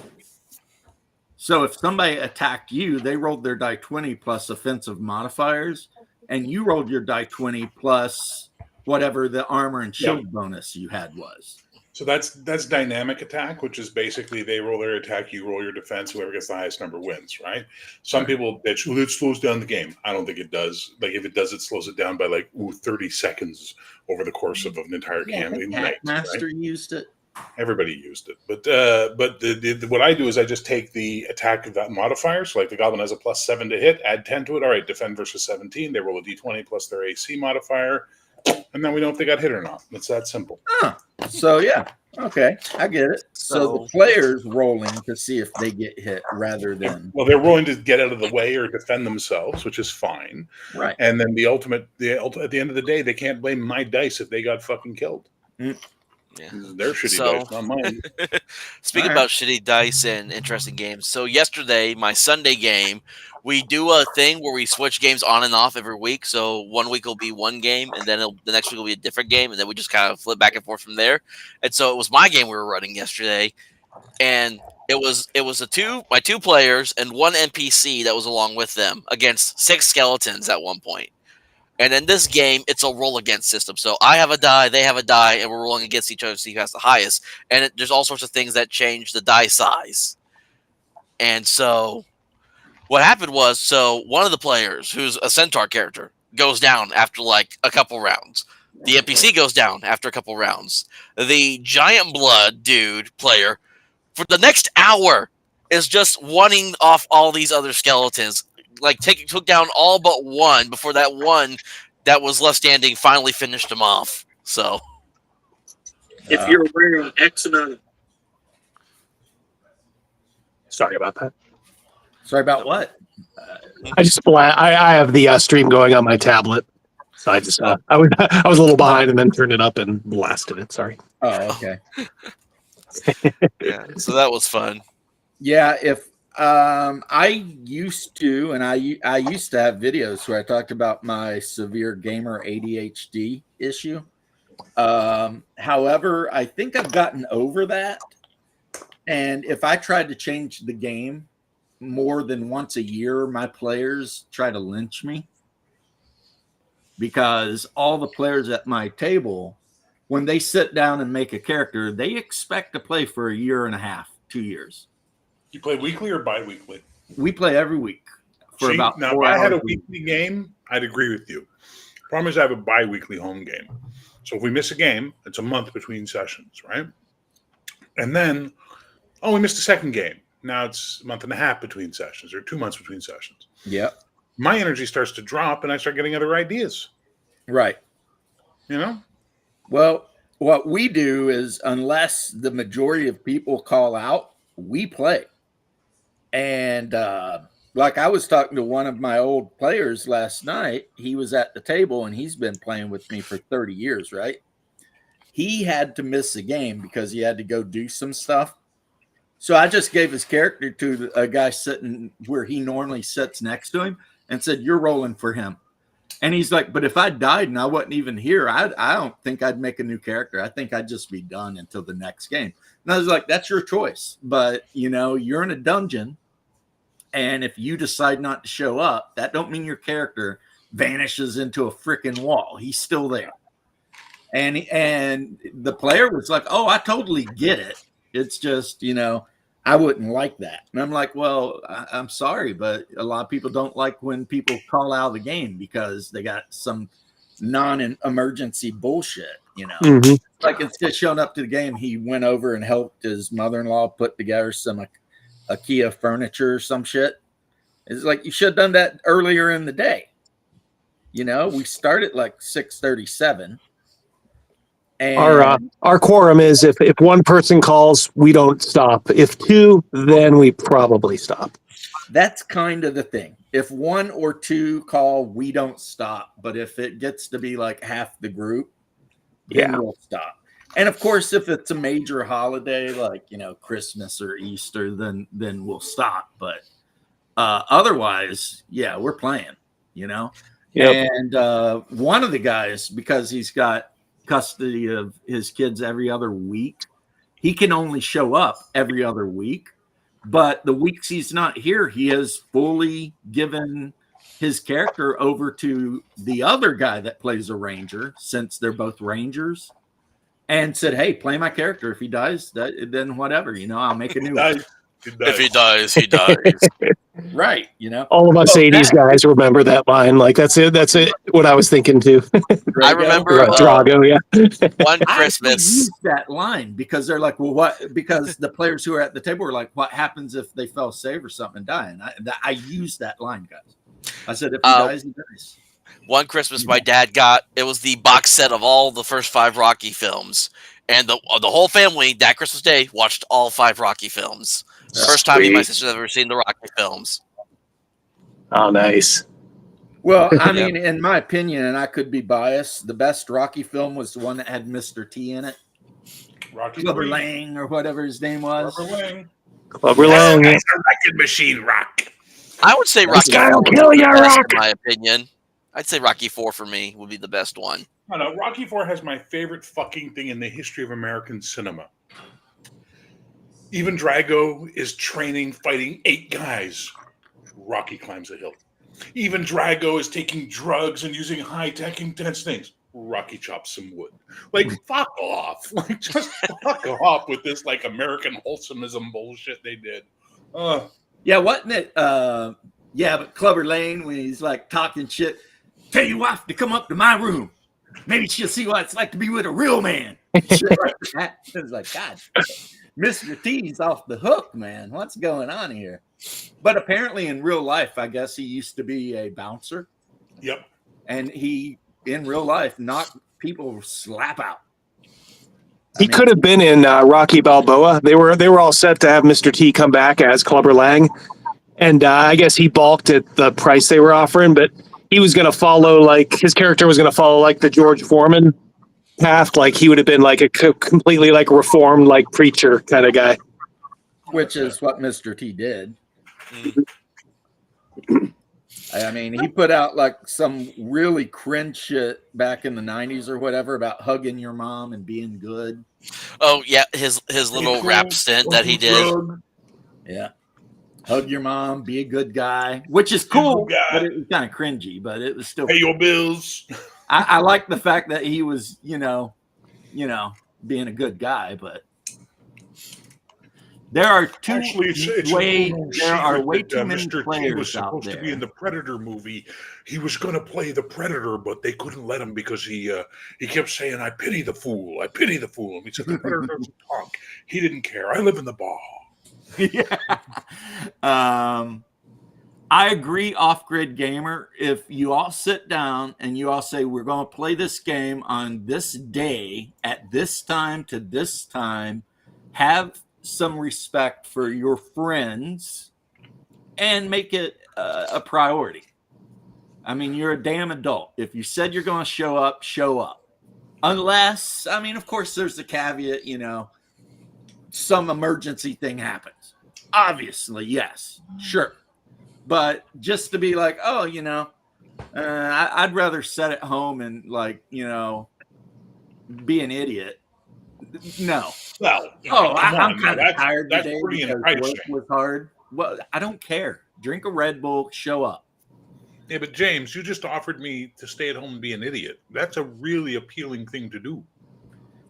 So if somebody attacked you, they rolled their die 20 plus offensive modifiers, and you rolled your die 20 plus whatever the armor and shield bonus you had was. So that's dynamic attack, which is basically they roll their attack, you roll your defense, whoever gets the highest number wins, right? Some people, it slows down the game. I don't think it does. Like if it does, it slows it down by like 30 seconds over the course of an entire campaign. Master used it. Everybody used it, but what I do is I just take the attack of that modifier. So like the goblin has a +7 to hit, add 10 to it. All right, defend versus 17. They roll a d20 plus their AC modifier, and then we know if they got hit or not. It's that simple. So yeah, okay, I get it. So the players rolling to see if they get hit rather than Well, they're willing to get out of the way or defend themselves, which is fine. right. And then at the end of the day, they can't blame my dice if they got fucking killed. Yeah. Their shitty dice, not mine. Speaking about shitty dice and interesting games, so yesterday, my Sunday game, we do a thing where we switch games on and off every week. So one week will be one game, and then the next week will be a different game, and then we just kind of flip back and forth from there. And so it was my game we were running yesterday, and it was my two players and one NPC that was along with them against 6 skeletons at one point. And in this game, it's a roll against system. So I have a die, they have a die, and we're rolling against each other to see who has the highest. And there's all sorts of things that change the die size. And so what happened was, so one of the players, who's a centaur character, goes down after like a couple rounds. The NPC goes down after a couple rounds. The giant blood dude player, for the next hour, is just wanting off all these other skeletons. Like took down all but one before that one that was left standing finally finished him off. So If you're wearing X amount of... Sorry about that. Sorry about what? I have the stream going on my tablet, so I just I was a little behind and then turned it up and blasted it. Sorry. Oh, okay. yeah, so that was fun. Yeah, if I used to, and I used to have videos where I talked about my severe gamer ADHD issue. However, I think I've gotten over that. And if I tried to change the game more than once a year, my players try to lynch me, because all the players at my table, when they sit down and make a character, they expect to play for a year and a half, 2 years. You play weekly or bi-weekly? We play every week for about now, 4 if I had a hours. weekly game, I'd agree with you. Problem is, I have a bi-weekly home game. So if we miss a game, it's a month between sessions, right? And then, we missed a second game. Now it's a month and a half between sessions or 2 months between sessions. Yep. My energy starts to drop and I start getting other ideas. Right. You know? Well, what we do is, unless the majority of people call out, we play. And like I was talking to one of my old players last night, he was at the table and he's been playing with me for 30 years, right? He had to miss a game because he had to go do some stuff. So I just gave his character to a guy sitting where he normally sits next to him and said, "You're rolling for him." And he's like, "But if I died and I wasn't even here, I don't think I'd make a new character. I think I'd just be done until the next game." And I was like, "That's your choice. But, you're in a dungeon. And if you decide not to show up, that don't mean your character vanishes into a freaking wall. He's still there." And the player was like, "Oh, I totally get it. It's just, I wouldn't like that." And I'm like, "Well, I'm sorry, but a lot of people don't like when people call out of the game because they got some non-emergency bullshit, Mhm. Like, instead of showing up to the game, he went over and helped his mother-in-law put together some IKEA furniture or some shit. It's like, you should have done that earlier in the day. We start at like 6:37. And Our quorum is if one person calls, we don't stop. If two, then we probably stop. that's kind of the thing. If one or two call, we don't stop. But if it gets to be like half the group, then Yeah. we'll stop. And of course, if it's a major holiday like Christmas or Easter, then we'll stop. But otherwise, yeah, we're playing. Yep. And one of the guys, because he's got custody of his kids every other week, he can only show up every other week. But the weeks he's not here, he has fully given his character over to the other guy that plays a ranger, since they're both rangers, and said, "Hey, play my character. If he dies, then whatever, I'll make a new one." If he dies, he dies. Right, All of us So 80s that- guys remember that line. Like, that's it. What I was thinking too. I remember Drago, yeah. one I actually Christmas. used that line because they're like, "Well, what?" Because the players who are at the table were like, "What happens if they fell save or something and die?" And I used that line, guys. I said, "If he dies, he dies." One Christmas, my dad it was the box set of all the first 5 Rocky films, and the whole family that Christmas Day watched all 5 Rocky films. First time me and my sister have ever seen the Rocky films. Oh, nice. Well, I mean, in my opinion, and I could be biased, the best Rocky film was the one that had Mr. T in it. Rocky Clubber III. Lang or whatever his name was. Clubber Lang. Clubber Lang. That's a record machine, Rock. I would say Rocky guy 4 will would kill be the ya, best, Rock. in my opinion. I'd say Rocky 4 for me would be the best one. I know, Rocky IV has my favorite fucking thing in the history of American cinema. Even Drago is fighting 8 guys. Rocky climbs a hill. Even Drago is taking drugs and using high-tech intense things. Rocky chops some wood. Like, fuck off. Like, just fuck off with this, like, American wholesomeism bullshit they did. Yeah, wasn't it? Yeah, but Clubber Lang, when he's like talking shit, "Tell your wife to come up to my room. Maybe she'll see what it's like to be with a real man." Shit like that. It was like, God, Mr. T's off the hook, man. What's going on here? But apparently in real life, I guess he used to be a bouncer. Yep. And he, in real life, knocked people slap out. He could have been in Rocky Balboa. They were all set to have Mr. T come back as Clubber Lang, and I guess he balked at the price they were offering. But he was going to follow, like, his character was going to follow like the George Foreman path. Like, he would have been like a completely like reformed like preacher kind of guy. Which is what Mr. T did. I mean, he put out like some really cringe shit back in the 90s or whatever about hugging your mom and being good. Oh yeah, his little rap stint that he did. Yeah. Hug your mom, be a good guy, which is cool, but it was kind of cringy, but it was still pay your bills. I like the fact that he was, being a good guy, but There are two Actually, it's way. a There are secret way that too many Mr. T was players out supposed to be in there. the Predator movie. He was going to play the Predator, but they couldn't let him because he kept saying, "I pity the fool. I pity the fool." And he said, "The Predator doesn't talk." He didn't care. I live in the ball. Yeah. I agree, Off-Grid Gamer. If you all sit down and you all say, we're going to play this game on this day, at this time to this time, have some respect for your friends and make it a priority. I mean, you're a damn adult. If you said you're going to show up, show up. Unless, I mean, of course, there's the caveat, you know, some emergency thing happens. Obviously, yes, sure. But just to be like, oh, you know, I'd rather sit at home and, like, you know, be an idiot. No. Well, I'm kind of tired that's today pretty because enticing. work was hard. Well, I don't care. Drink a Red Bull, show up. Yeah, but James, you just offered me to stay at home and be an idiot. That's a really appealing thing to do.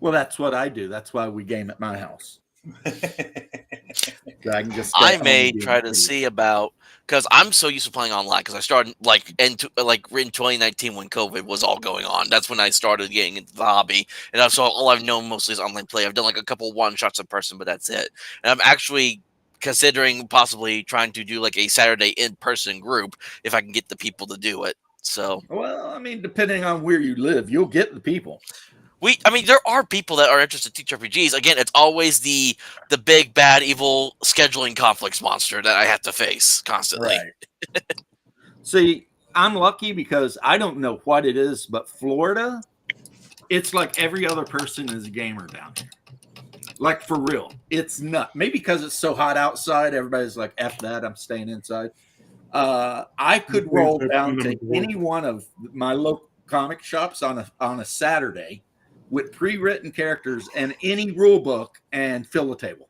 Well, that's what I do. That's why we game at my house. So I can just stay I at home may and be an try to idiot. see about, because I'm so used to playing online, because I started in 2019 when COVID was all going on. That's when I started getting into the hobby, and so all I've known mostly is online play. I've done like a couple one shots in person, but that's it. And I'm actually considering possibly trying to do like a Saturday in-person group if I can get the people to do it. So Well, I mean, depending on where you live, you'll get the people. I mean, there are people that are interested in TTRPGs. Again, it's always the big bad evil scheduling conflicts monster that I have to face constantly. Right. See, I'm lucky because I don't know what it is, but Florida, it's like every other person is a gamer down here. Like, for real. It's not. Maybe because it's so hot outside, everybody's like, F that, I'm staying inside. I could roll down to any one of my local comic shops on a Saturday with pre-written characters and any rule book and fill the table.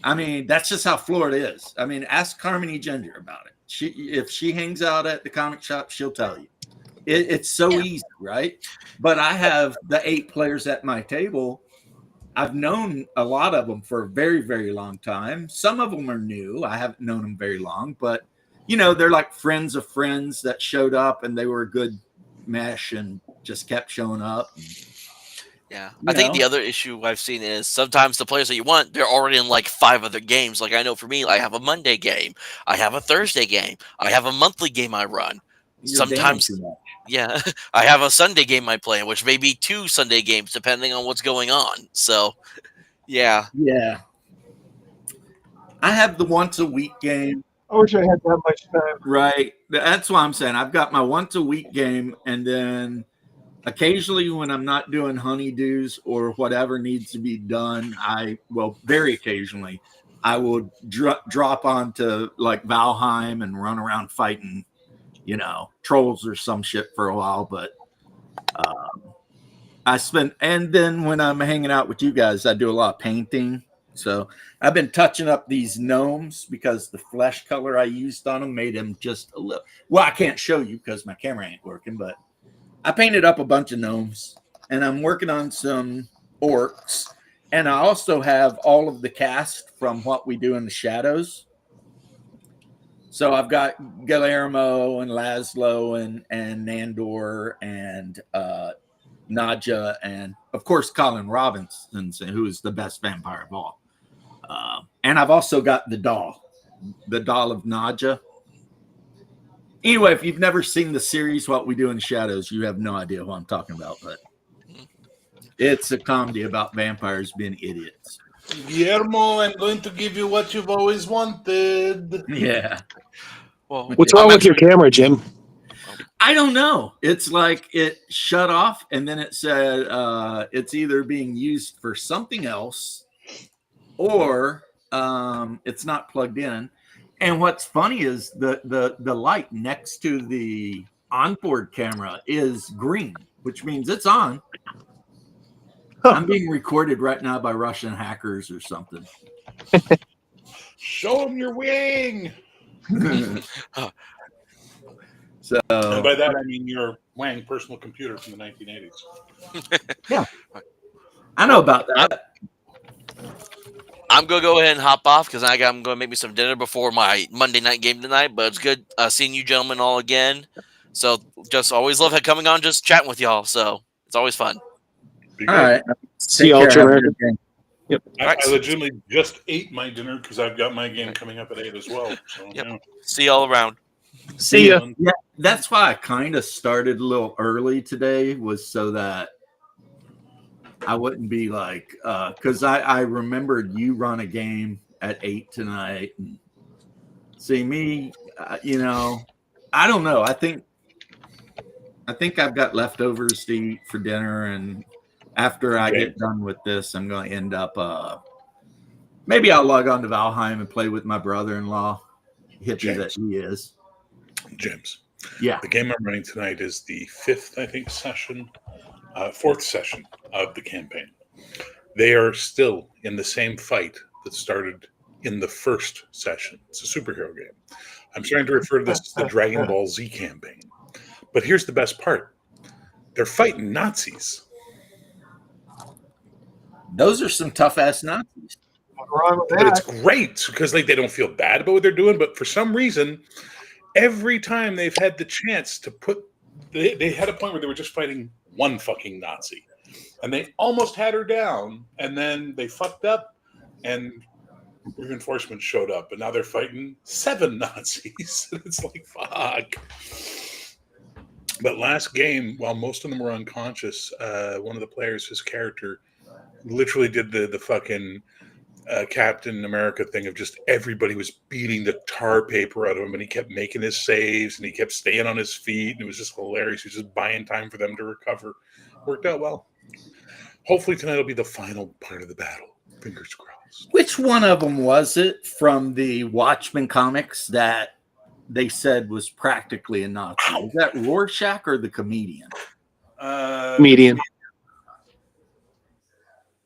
I mean, that's just how Florida is. I mean, ask Carmine Ginger about it. If she hangs out at the comic shop, she'll tell you. It's so easy, right? But I have the 8 players at my table. I've known a lot of them for a very, very long time. Some of them are new. I haven't known them very long, but you know, they're like friends of friends that showed up and they were a good mesh and just kept showing up. Yeah. I think the other issue I've seen is sometimes the players that you want, they're already in like 5 other games. Like I know for me, I have a Monday game, I have a Thursday game, I have a monthly game I run. Sometimes, yeah, I have a Sunday game I play, which may be 2 Sunday games depending on what's going on. So, yeah. Yeah. I have the once a week game. I wish I had that much time. Right. That's what I'm saying. I've got my once a week game, and then occasionally when I'm not doing honeydews or whatever needs to be done, very occasionally, I will drop onto like Valheim and run around fighting, you know, trolls or some shit for a while. But and then when I'm hanging out with you guys, I do a lot of painting. So I've been touching up these gnomes because the flesh color I used on them made them just a little. Well, I can't show you because my camera ain't working, but I painted up a bunch of gnomes, and I'm working on some orcs. And I also have all of the cast from what we do in the shadows. So I've got Guillermo and Laszlo and Nandor and Nadja and, of course, Colin Robinson, who is the best vampire of all. And I've also got the doll of Nadja. Anyway, if you've never seen the series What We Do in the Shadows, you have no idea what I'm talking about, but it's a comedy about vampires being idiots. Guillermo, I'm going to give you what you've always wanted. Yeah. Well, What's wrong with your camera, Jim? I don't know. It's like it shut off, and then it said it's either being used for something else or it's not plugged in. And what's funny is the light next to the onboard camera is green, which means it's on. I'm being recorded right now by Russian hackers or something. Show them your wing. So, and by that I mean your Wang personal computer from the 1980s. Yeah, I know about that. I'm gonna go ahead and hop off because I'm gonna make me some dinner before my Monday night game tonight. But it's good seeing you gentlemen all again. So just always love coming on, just chatting with y'all. So it's always fun. Be All good. right. See Take y'all, care. Have a America. good day. I legitimately just ate my dinner because I've got my game coming up at 8 as well. So, Yep. yeah. See y'all around. See ya. Yeah, that's why I kind of started a little early today, was so that I wouldn't be like, because I remembered you run a game at 8 tonight. And see me, I don't know. I think I've got leftovers to eat for dinner, and after I get done with this, I'm going to end up. Maybe I'll log on to Valheim and play with my brother-in-law, hippie that he is. James. Yeah. The game I'm running tonight is the fourth session of the campaign. They are still in the same fight that started in the first session. It's a superhero game. I'm starting to refer to this as the Dragon Ball Z campaign. But here's the best part. They're fighting Nazis. Those are some tough-ass Nazis. What's wrong with But that? it's great because they don't feel bad about what they're doing. But for some reason, every time they've had the chance to they had a point where they were just fighting one fucking Nazi. And they almost had her down. And then they fucked up and reinforcements showed up. And now they're fighting 7 Nazis. It's like, fuck. But last game, while most of them were unconscious, one of the players, his character, literally did the fucking Captain America thing of just everybody was beating the tar paper out of him, and he kept making his saves, and he kept staying on his feet, and it was just hilarious. He was just buying time for them to recover. Worked out well. Hopefully tonight will be the final part of the battle. Fingers crossed. Which one of them was it from the Watchmen comics that they said was practically a Nazi? Was that Rorschach or the comedian? Median.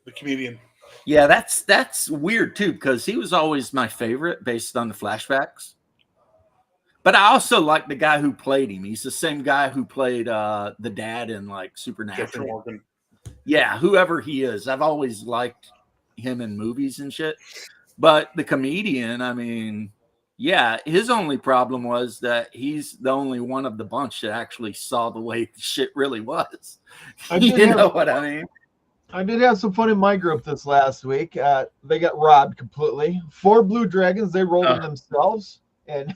The comedian. Yeah, that's weird too, because he was always my favorite based on the flashbacks. But I also like the guy who played him. He's the same guy who played the dad in like Supernatural. Morgan. Yeah, whoever he is. I've always liked him in movies and shit. But the comedian, I mean, yeah, his only problem was that he's the only one of the bunch that actually saw the way the shit really was. You know what I mean? I did have some fun in my group this last week. They got robbed completely. 4 blue dragons, they rolled them themselves. And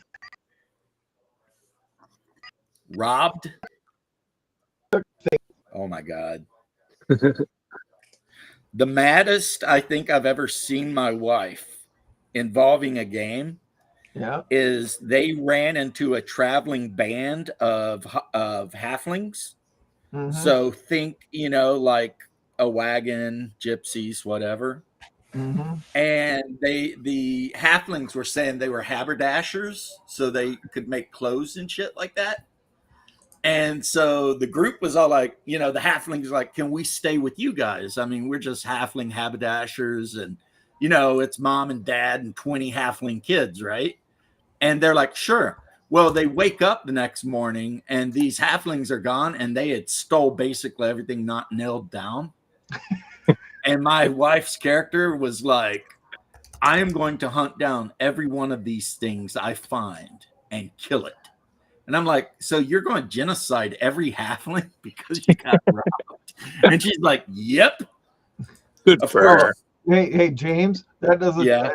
robbed? Oh my God. The maddest I think I've ever seen my wife involving a game is they ran into a traveling band of halflings. Mhm. So think, like a wagon, gypsies, whatever. Mhm. And the halflings were saying they were haberdashers, so they could make clothes and shit like that. And so the group was all like, the halflings like, can we stay with you guys? I mean, we're just halfling haberdashers, and it's mom and dad and 20 halfling kids, right? And they're like, sure. Well, they wake up the next morning and these halflings are gone, and they had stole basically everything not nailed down. And my wife's character was like, I am going to hunt down every one of these things I find and kill it. And I'm like, so you're going to genocide every halfling because you got robbed? And she's like, yep. Good for her. Hey, James, that doesn't. Yeah.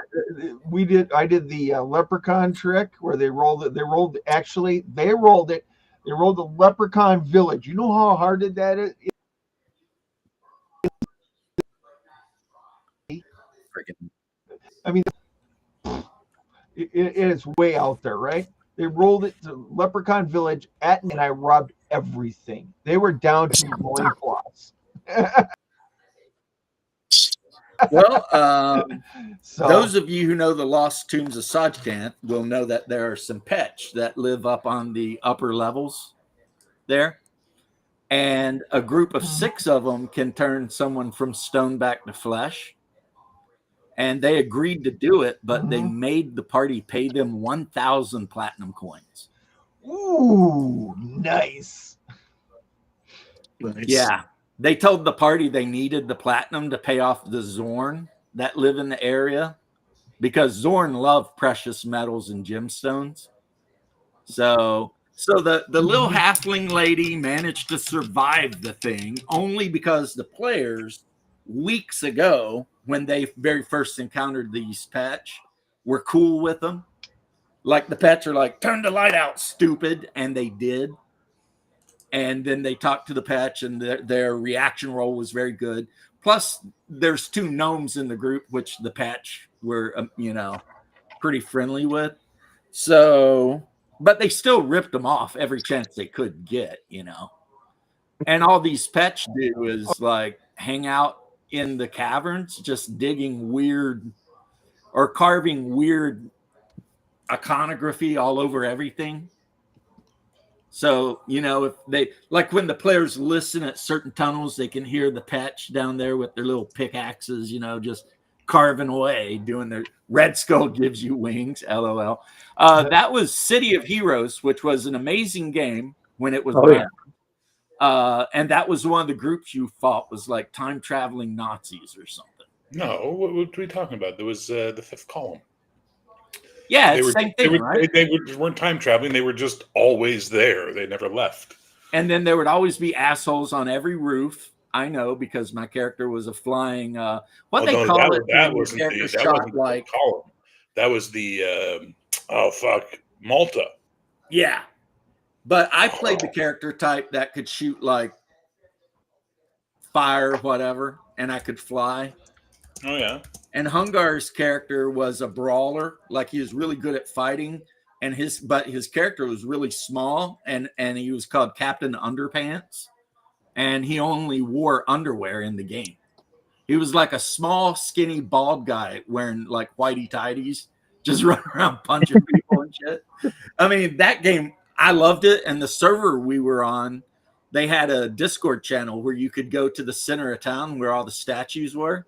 I did the leprechaun trick where they rolled it. They rolled it. They rolled the leprechaun village. You know how hard that is? I mean, it is way out there, right? They rolled it to Leprechaun Village and I robbed everything. They were down to loincloths. Well, those of you who know the Lost Tombs of Sajkant will know that there are some Petch that live up on the upper levels there. And a group of 6 of them can turn someone from stone back to flesh. And they agreed to do it, but they made the party pay them 1,000 platinum coins. Ooh, nice. Yeah. They told the party they needed the platinum to pay off the Zorn that live in the area because Zorn loved precious metals and gemstones. So the little halfling lady managed to survive the thing only because the players weeks ago, when they very first encountered these Petch, were cool with them. Like the Petch are like, turn the light out, stupid, and they did. And then they talked to the Petch, and their reaction roll was very good. Plus, there's 2 gnomes in the group, which the Petch were, pretty friendly with. So, but they still ripped them off every chance they could get, And all these Petch do is like hang out in the caverns, just digging weird or carving weird iconography all over everything. So, if they like when the players listen at certain tunnels, they can hear the Petch down there with their little pickaxes, just carving away, doing their Red Skull gives you wings, LOL. That was City of Heroes, which was an amazing game when it was around. And that was one of the groups you fought was like time traveling Nazis or something. No, what are we talking about? There was the 5th column. Yeah, it's the same thing, right? They weren't time traveling. They were just always there. They never left. And then there would always be assholes on every roof. I know because my character was a flying. That wasn't the column. That was the Malta. Yeah, but I played the character type that could shoot like fire, whatever, and I could fly. Oh yeah. And Hungar's character was a brawler, like he was really good at fighting, and his character was really small, and he was called Captain Underpants, and he only wore underwear in the game. He was like a small, skinny, bald guy wearing like whitey tighties, just running around punching people and shit. I mean, that game, I loved it, and the server we were on, they had a Discord channel where you could go to the center of town where all the statues were.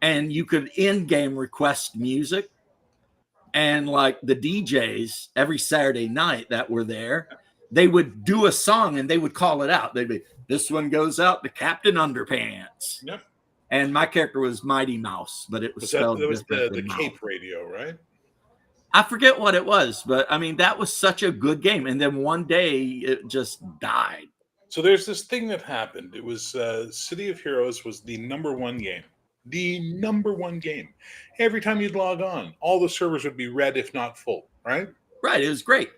And you could in-game request music, and like the DJs every Saturday night that were there, they would do a song and they would call it out. They'd be, this one goes out to Captain Underpants. Yep. And my character was Mighty Mouse, but it was spelled that was the Mouse. Cape radio, right? I forget what it was, but I mean that was such a good game. And then one day it just died. So there's this thing that happened. It was City of Heroes was the #1 game. The #1 game. Every time you'd log on, all the servers would be red, if not full, right? Right. It was great.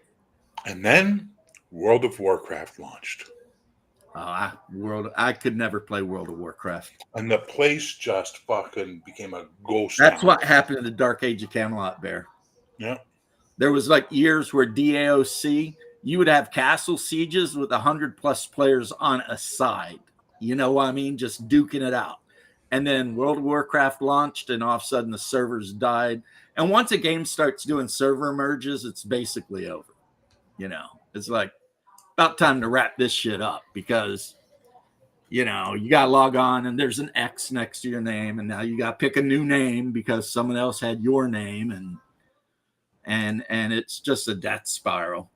And then World of Warcraft launched. I could never play World of Warcraft. And the place just fucking became a ghost That's town. what happened in the Dark Age of Camelot, Bear. Yeah. There was like years where DAOC, you would have castle sieges with 100+ players on a side. You know what I mean? Just duking it out. And then World of Warcraft launched, and all of a sudden the servers died. And once a game starts doing server merges, it's basically over. It's like about time to wrap this shit up because, you got to log on and there's an X next to your name. And now you got to pick a new name because someone else had your name. And it's just a death spiral.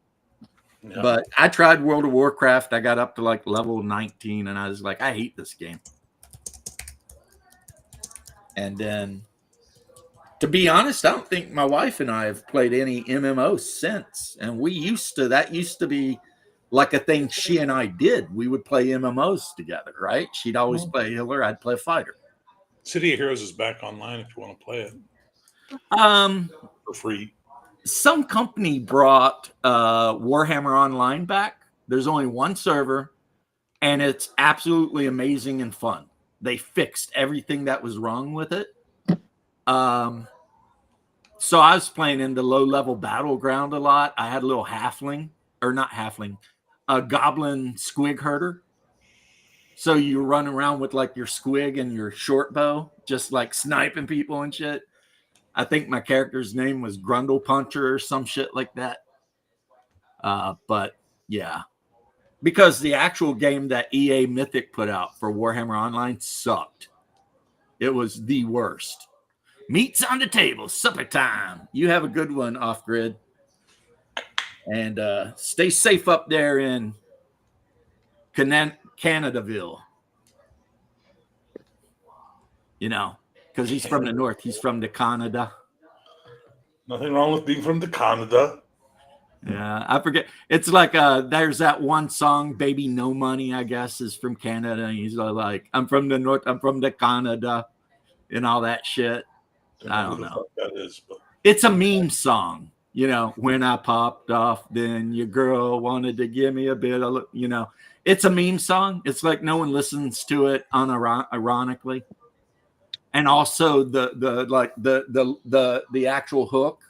Yeah. But I tried World of Warcraft. I got up to like level 19 and I was like, I hate this game. And then, to be honest, I don't think my wife and I have played any MMOs since. And that used to be like a thing she and I did. We would play MMOs together, right? She'd always play healer. I'd play fighter. City of Heroes is back online if you want to play it. For free. Some company brought Warhammer Online back. There's only one server, and it's absolutely amazing and fun. They fixed everything that was wrong with it. So I was playing in the low-level battleground a lot. I had a little goblin squig herder. So you run around with like your squig and your short bow, just like sniping people and shit. I think my character's name was Grundle Puncher or some shit like that. But yeah. Because the actual game that EA Mythic put out for Warhammer Online sucked. It was the worst. Meat's on the table, supper time. You have a good one, Off Grid. And stay safe up there in Canadaville. because he's from the north. He's from the Canada. Nothing wrong with being from the Canada. Yeah, I forget. It's like there's that one song, "Baby No Money," I guess, is from Canada. And he's like, "I'm from the north. I'm from the Canada," and all that shit. I don't who the know. fuck that is, but It's a meme song, you know. When I popped off, then your girl wanted to give me a bit of, you know. It's a meme song. It's like no one listens to it unironically, and also the actual hook.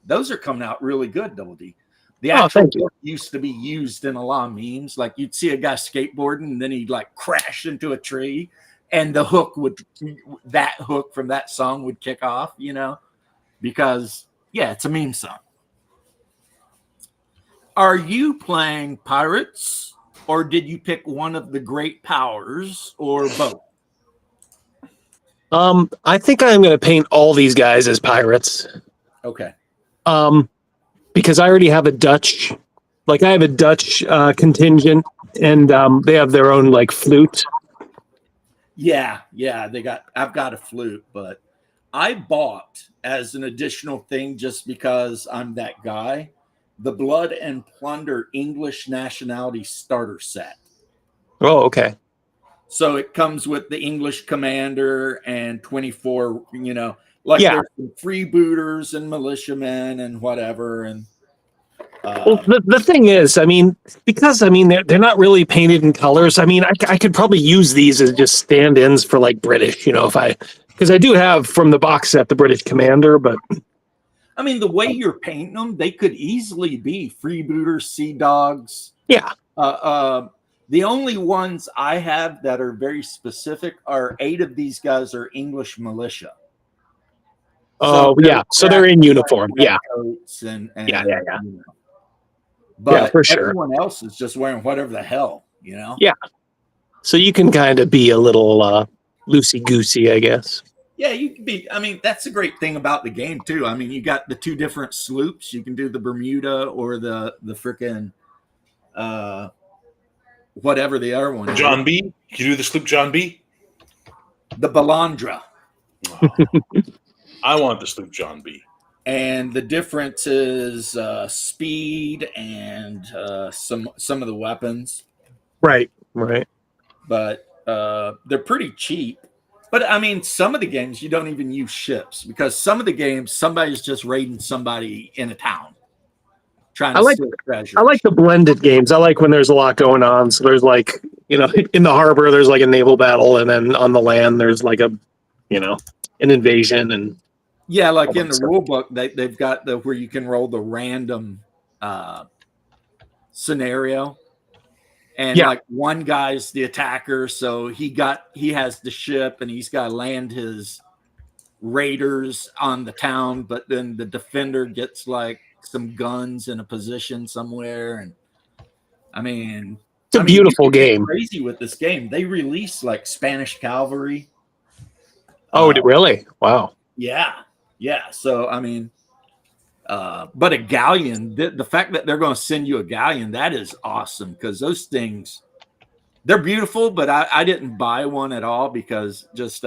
Those are coming out really good, Double D. The actual thank you. hook used to be used in a lot of memes. Like you'd see a guy skateboarding, and then he'd like crash into a tree, and that hook from that song would kick off, you know, because yeah, it's a meme song. Are you playing pirates, or did you pick one of the great powers, or both? I think I'm going to paint all these guys as pirates. Okay. Because I already have a Dutch, like I have a Dutch contingent, and they have their own like flute. Yeah, I've got a flute, but I bought as an additional thing just because I'm that guy, the Blood and Plunder English nationality starter set. Oh, okay. So it comes with the English commander and 24, you know, like Yeah. there's some freebooters and militiamen and whatever. And Well, the thing is, I mean, because I mean they're not really painted in colors. I mean, I could probably use these as just stand-ins for like British, you know, because I do have from the box set the British commander, but I mean, the way you're painting them, they could easily be freebooters, sea dogs. yeah. The only ones I have that are very specific are 8 of these guys are English militia. Oh, yeah. So they're in uniform. Yeah. And Yeah. You know. But yeah, for sure. Everyone else is just wearing whatever the hell, you know? Yeah. So you can kind of be a little loosey-goosey, I guess. Yeah, you can be. I mean, that's the great thing about the game, too. I mean, you got the 2 different sloops. You can do the Bermuda or the freaking whatever the other one is. John B. Can you do the sloop John B? The Balandra. Oh, I want the sloop John B. And the difference is speed and some of the weapons. Right. But they're pretty cheap. But I mean, some of the games you don't even use ships because some of the games somebody's just raiding somebody in a town. Trying to steal treasure. I like the blended games. I like when there's a lot going on. So there's like, you know, in the harbor, there's like a naval battle. And then on the land, there's like an invasion. And yeah, like in the rule book, they've got where you can roll the random scenario. And like one guy's the attacker. So he has the ship and he's got to land his raiders on the town. But then the defender gets like some guns in a position somewhere, and I mean, it's a beautiful game. Crazy with this game, they release like Spanish cavalry. Oh, really? Wow. Yeah. So I mean, but a galleon. The fact that they're going to send you a galleon, that is awesome because those things, they're beautiful. But I didn't buy one at all because just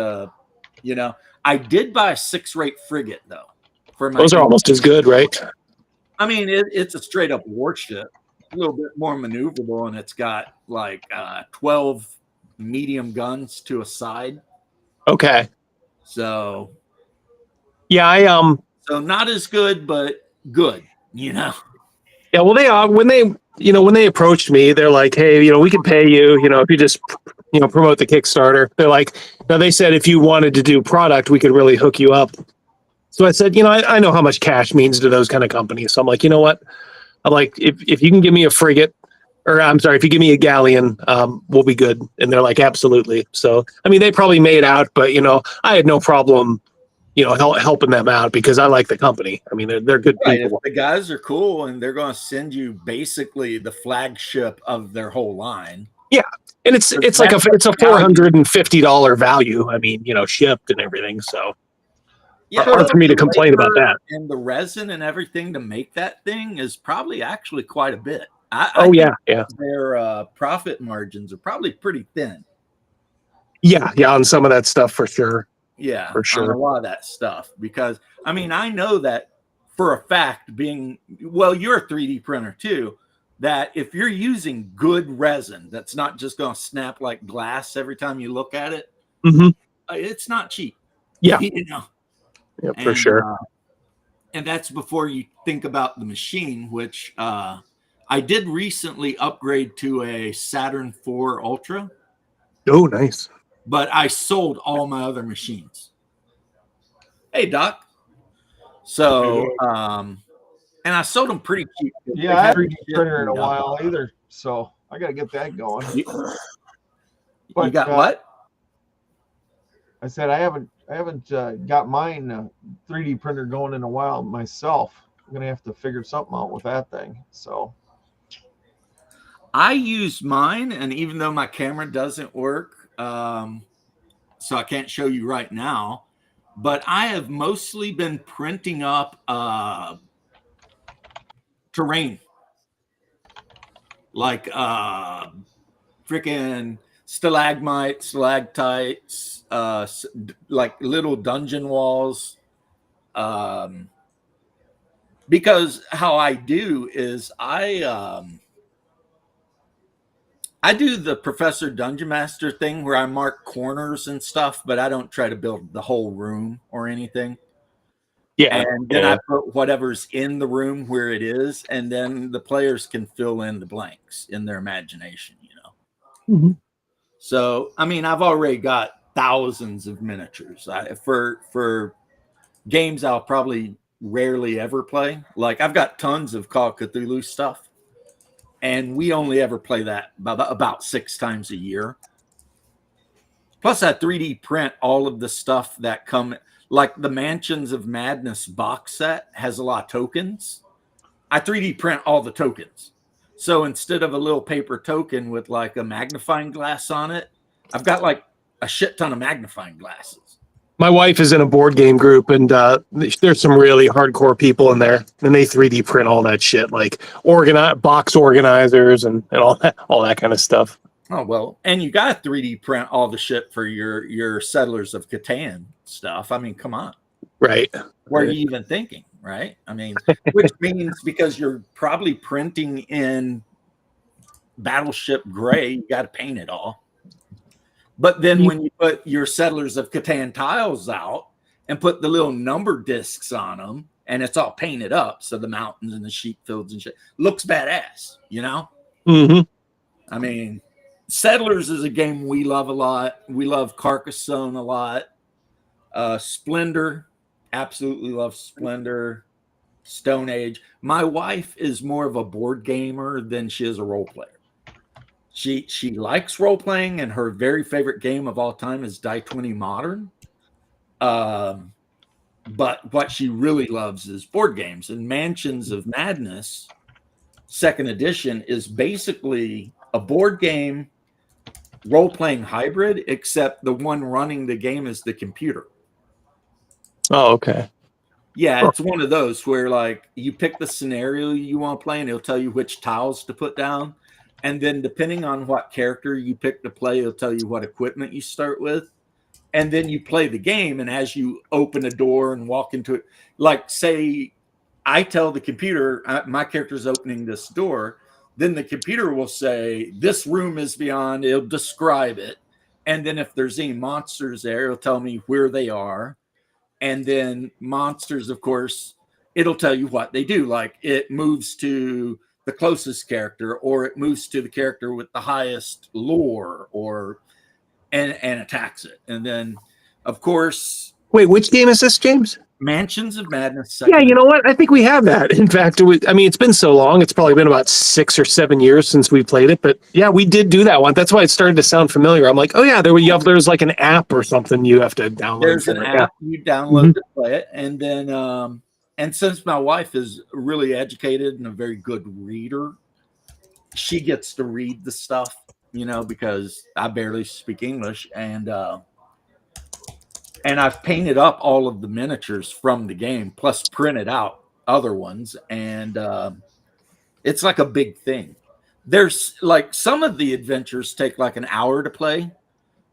you know, I did buy a 6-rate frigate though. Those are almost as good, right? I mean, it's a straight up warship, a little bit more maneuverable, and it's got like 12 medium guns to a side. Okay. So, yeah, so not as good, but good, you know. Yeah, well, they are when they approached me, they're like, hey, you know, we could pay you, you know, if you just, you know, promote the Kickstarter. They're like, now they said if you wanted to do product, we could really hook you up. So I said, you know, I know how much cash means to those kind of companies. So I'm like, you know what? I'm like, if you can give me a frigate, or I'm sorry, if you give me a galleon, we'll be good. And they're like, absolutely. So, I mean, they probably made out, but, you know, I had no problem, you know, helping them out because I like the company. I mean, they're good people. If the guys are cool and they're going to send you basically the flagship of their whole line. Yeah. And it's like a $450 value. I mean, you know, shipped and everything. So. Yeah, hard for me to complain about that. And the resin and everything to make that thing is probably actually quite a bit. Yeah. Their profit margins are probably pretty thin. Yeah, on some of that stuff for sure. Yeah, For sure. on a lot of that stuff. Because I mean, I know that for a fact, being well, you're a 3D printer too, that if you're using good resin that's not just going to snap like glass every time you look at it, Mhm. It's not cheap. Yeah. You know, Yeah, for sure. And that's before you think about the machine, which I did recently upgrade to a Saturn IV Ultra, Oh, nice. but I sold all my other machines. Hey, Doc. So, and I sold them pretty cheap. Yeah, I haven't 3D printer in a while either, so I got to get that going. You got what? I said I haven't got mine 3D printer going in a while myself. I'm gonna have to figure something out with that thing. So I use mine, and even though my camera doesn't work, so I can't show you right now, but I have mostly been printing up terrain, like freaking stalagmites, stalactites, like little dungeon walls. Because how I do is I do the Professor Dungeon Master thing where I mark corners and stuff, but I don't try to build the whole room or anything. Yeah. And then I put whatever's in the room where it is, and then the players can fill in the blanks in their imagination, you know. Mm-hmm. So, I mean, I've already got thousands of miniatures. For games I'll probably rarely ever play. Like I've got tons of Call of Cthulhu stuff, and we only ever play that about 6 times a year. Plus, I 3D print all of the stuff that come, like the Mansions of Madness box set has a lot of tokens. I 3D print all the tokens. So instead of a little paper token with like a magnifying glass on it, I've got like a shit ton of magnifying glasses. My wife is in a board game group, and there's some really hardcore people in there, and they 3D print all that shit, like box organizers and all that kind of stuff. Oh, well, and you got to 3D print all the shit for your Settlers of Catan stuff. I mean, come on. Right. What are you even thinking, right? I mean, which means because you're probably printing in Battleship Gray, you got to paint it all. But then when you put your Settlers of Catan tiles out and put the little number discs on them, and it's all painted up, so the mountains and the sheep fields and shit looks badass, you know? Mm-hmm. I mean, Settlers is a game we love a lot. We love Carcassonne a lot. Splendor, absolutely love Splendor. Stone Age. My wife is more of a board gamer than she is a role player. She likes role playing, and her very favorite game of all time is Die 20 Modern. But what she really loves is board games. And Mansions of Madness, second edition, is basically a board game role playing hybrid, except the one running the game is the computer. Oh, okay. Yeah, it's one of those where like you pick the scenario you want to play, and it'll tell you which tiles to put down. And then depending on what character you pick to play, it'll tell you what equipment you start with. And then you play the game, and as you open a door and walk into it, like say I tell the computer my character's opening this door, then the computer will say this room is beyond, it'll describe it. And then if there's any monsters there, it'll tell me where they are. And then monsters, of course, it'll tell you what they do. Like it moves to the closest character, or it moves to the character with the highest lore, or and attacks it. And then, of course, wait, which game is this, James? Mansions of Madness. Yeah, you know what? I think we have that. In fact, it's been so long. It's probably been about 6 or 7 years since we played it. But yeah, we did do that one. That's why it started to sound familiar. I'm like, oh yeah, there's like an app or something you have to download. There's an app you download to play it, and then and since my wife is really educated and a very good reader, she gets to read the stuff, you know, because I barely speak English, and I've painted up all of the miniatures from the game, plus printed out other ones, and it's like a big thing. There's like some of the adventures take like an hour to play,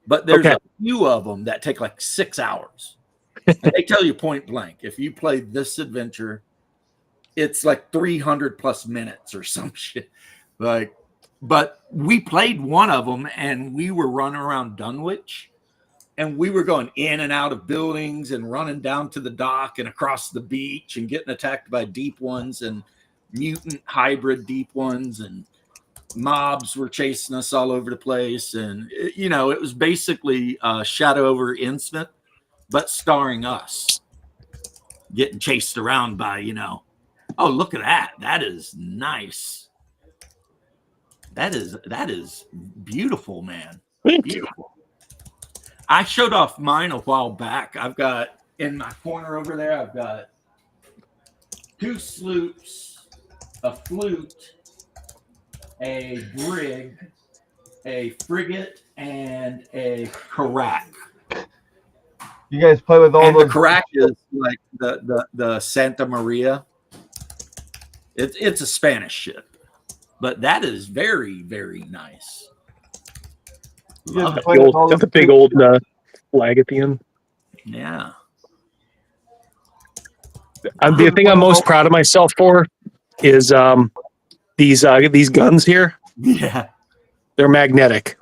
but there's Okay. a few of them that take like 6 hours. And they tell you point blank, if you play this adventure, it's like 300 plus minutes or some shit. Like, but we played one of them and we were running around Dunwich and we were going in and out of buildings and running down to the dock and across the beach and getting attacked by deep ones and mutant hybrid deep ones, and mobs were chasing us all over the place. And you know, it was basically Shadow over Innsmouth, but starring us getting chased around by, you know, oh, look at that. That is nice. That is beautiful, man. Thank you. Beautiful. I showed off mine a while back. I've got in my corner over there, I've got 2 sloops, a flute, a brig, a frigate, and a carrack. You guys play with all And the those. carrack is like the Santa Maria. It's a Spanish ship, but that is very, very nice. You guys Love it. play with all Got the those big old flag at the end. Yeah. The thing I'm most proud of myself for is these guns here. Yeah. They're magnetic.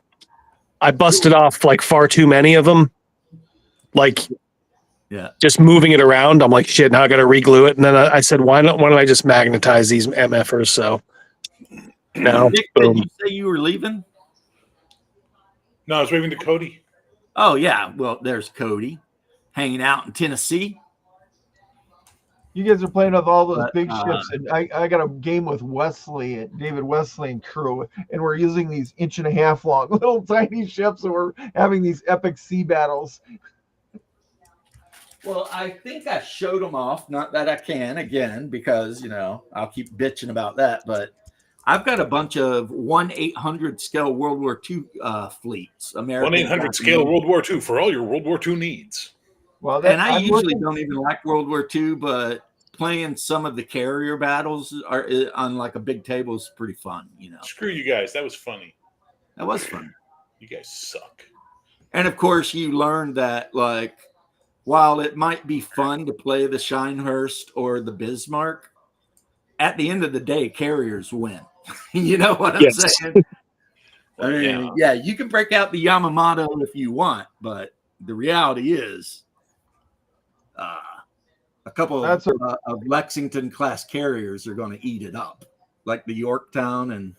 I busted off like far too many of them. Like, Yeah. just moving it around. I'm like, shit. Now I got to reglue it. And then I said, why don't I just magnetize these MFers? So now, Nick, boom. did you say you were leaving? No, I was waving to Cody. Oh yeah. Well, there's Cody hanging out in Tennessee. You guys are playing with all those But, big ships, and I got a game with Wesley, David Wesley and crew, and we're using these 1.5 long little tiny ships, and we're having these epic sea battles. Well, I think I showed them off. Not that I can again, because you know I'll keep bitching about that. But I've got a bunch of 1/800 scale World War II fleets. American 1/800 scale World War II for all your World War II needs. Well, And I usually don't even like World War II, but playing some of the carrier battles are on like a big table is pretty fun. You know, Screw you guys. That was funny. that was fun. You guys suck. And of course, you learned that like while it might be fun to play the Shinehurst or the Bismarck, at the end of the day, carriers win. You know what I'm Yes. saying? I mean, yeah, you can break out the Yamamoto if you want, but the reality is a couple of Lexington class carriers are going to eat it up, like the Yorktown and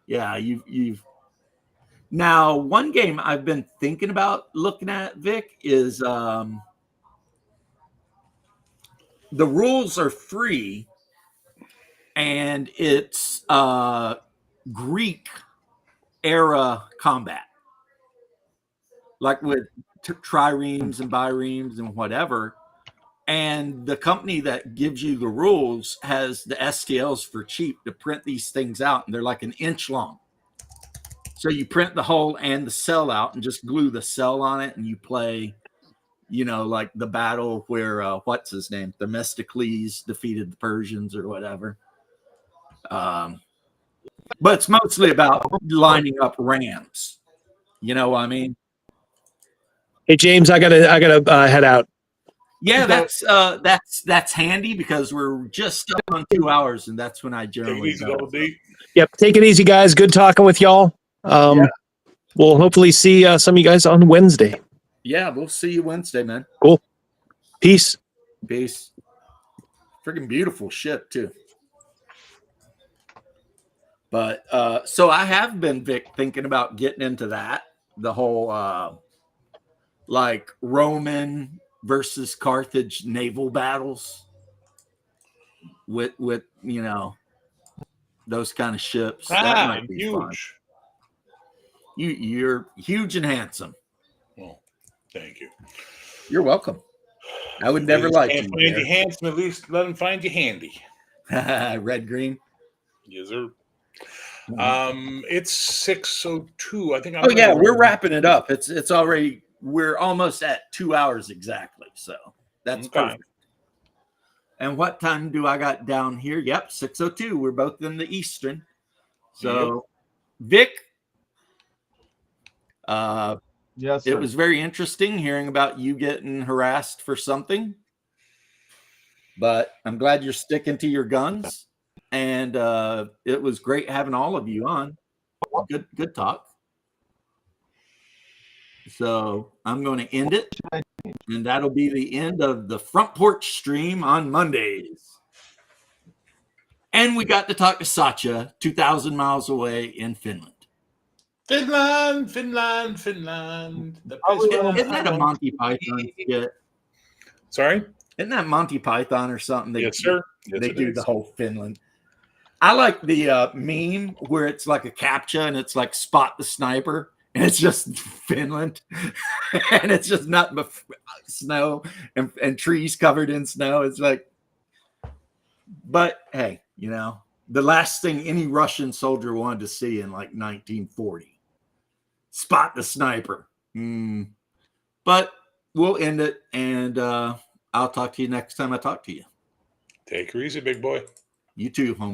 you've now one game I've been thinking about looking at, Vic, is the rules are free and it's Greek era combat, like with triremes and biremes and whatever. And the company that gives you the rules has the STLs for cheap to print these things out, and they're like 1 inch long. So you print the hull and the cell out and just glue the cell on it, and you play, you know, like the battle where what's his name, Themistocles defeated the Persians or whatever. But it's mostly about lining up rams. You know what I mean? Hey James, I gotta head out. Yeah, that's handy because we're just stuck on 2 hours, and that's when I Take it generally easy, go. Double D. Yep, take it easy, guys. Good talking with y'all. We'll hopefully see some of you guys on Wednesday. Yeah, we'll see you Wednesday, man. Cool. Peace. Peace. Freaking beautiful ship too. But so I have been, Vic, thinking about getting into that, the whole like Roman versus Carthage naval battles with you know those kind of ships. That might be fun. You're huge and handsome. Well, thank you. You're welcome. I would never like can't you. Find you handsome, at least let them find you handy. Red green. Yes, sir. It's 6:02. I think. Oh yeah, we're wrapping it up. It's already. We're almost at 2 hours exactly. So that's perfect. And what time do I got down here? Yep, 6:02. We're both in the Eastern. So, Vic, Yes, It sir. was very interesting hearing about you getting harassed for something, but I'm glad you're sticking to your guns. And it was great having all of you on. Good talk. So I'm going to end it, and that'll be the end of the front porch stream on Mondays. And we got to talk to Satya, 2,000 miles away in Finland. Finland, Finland, Finland. The Oh, place where Isn't that a I want Monty to Python be. skit? Sorry? Isn't that Monty Python or something? Yes, sir. Yes, They it do is. the whole Finland. I like the meme where it's like a captcha and it's like spot the sniper and it's just Finland and it's just nothing but snow and trees covered in snow. It's like, but hey, you know, the last thing any Russian soldier wanted to see in like 1940, spot the sniper. But we'll end it, and I'll talk to you next time I talk to you. Take her easy, big boy. You too, homie.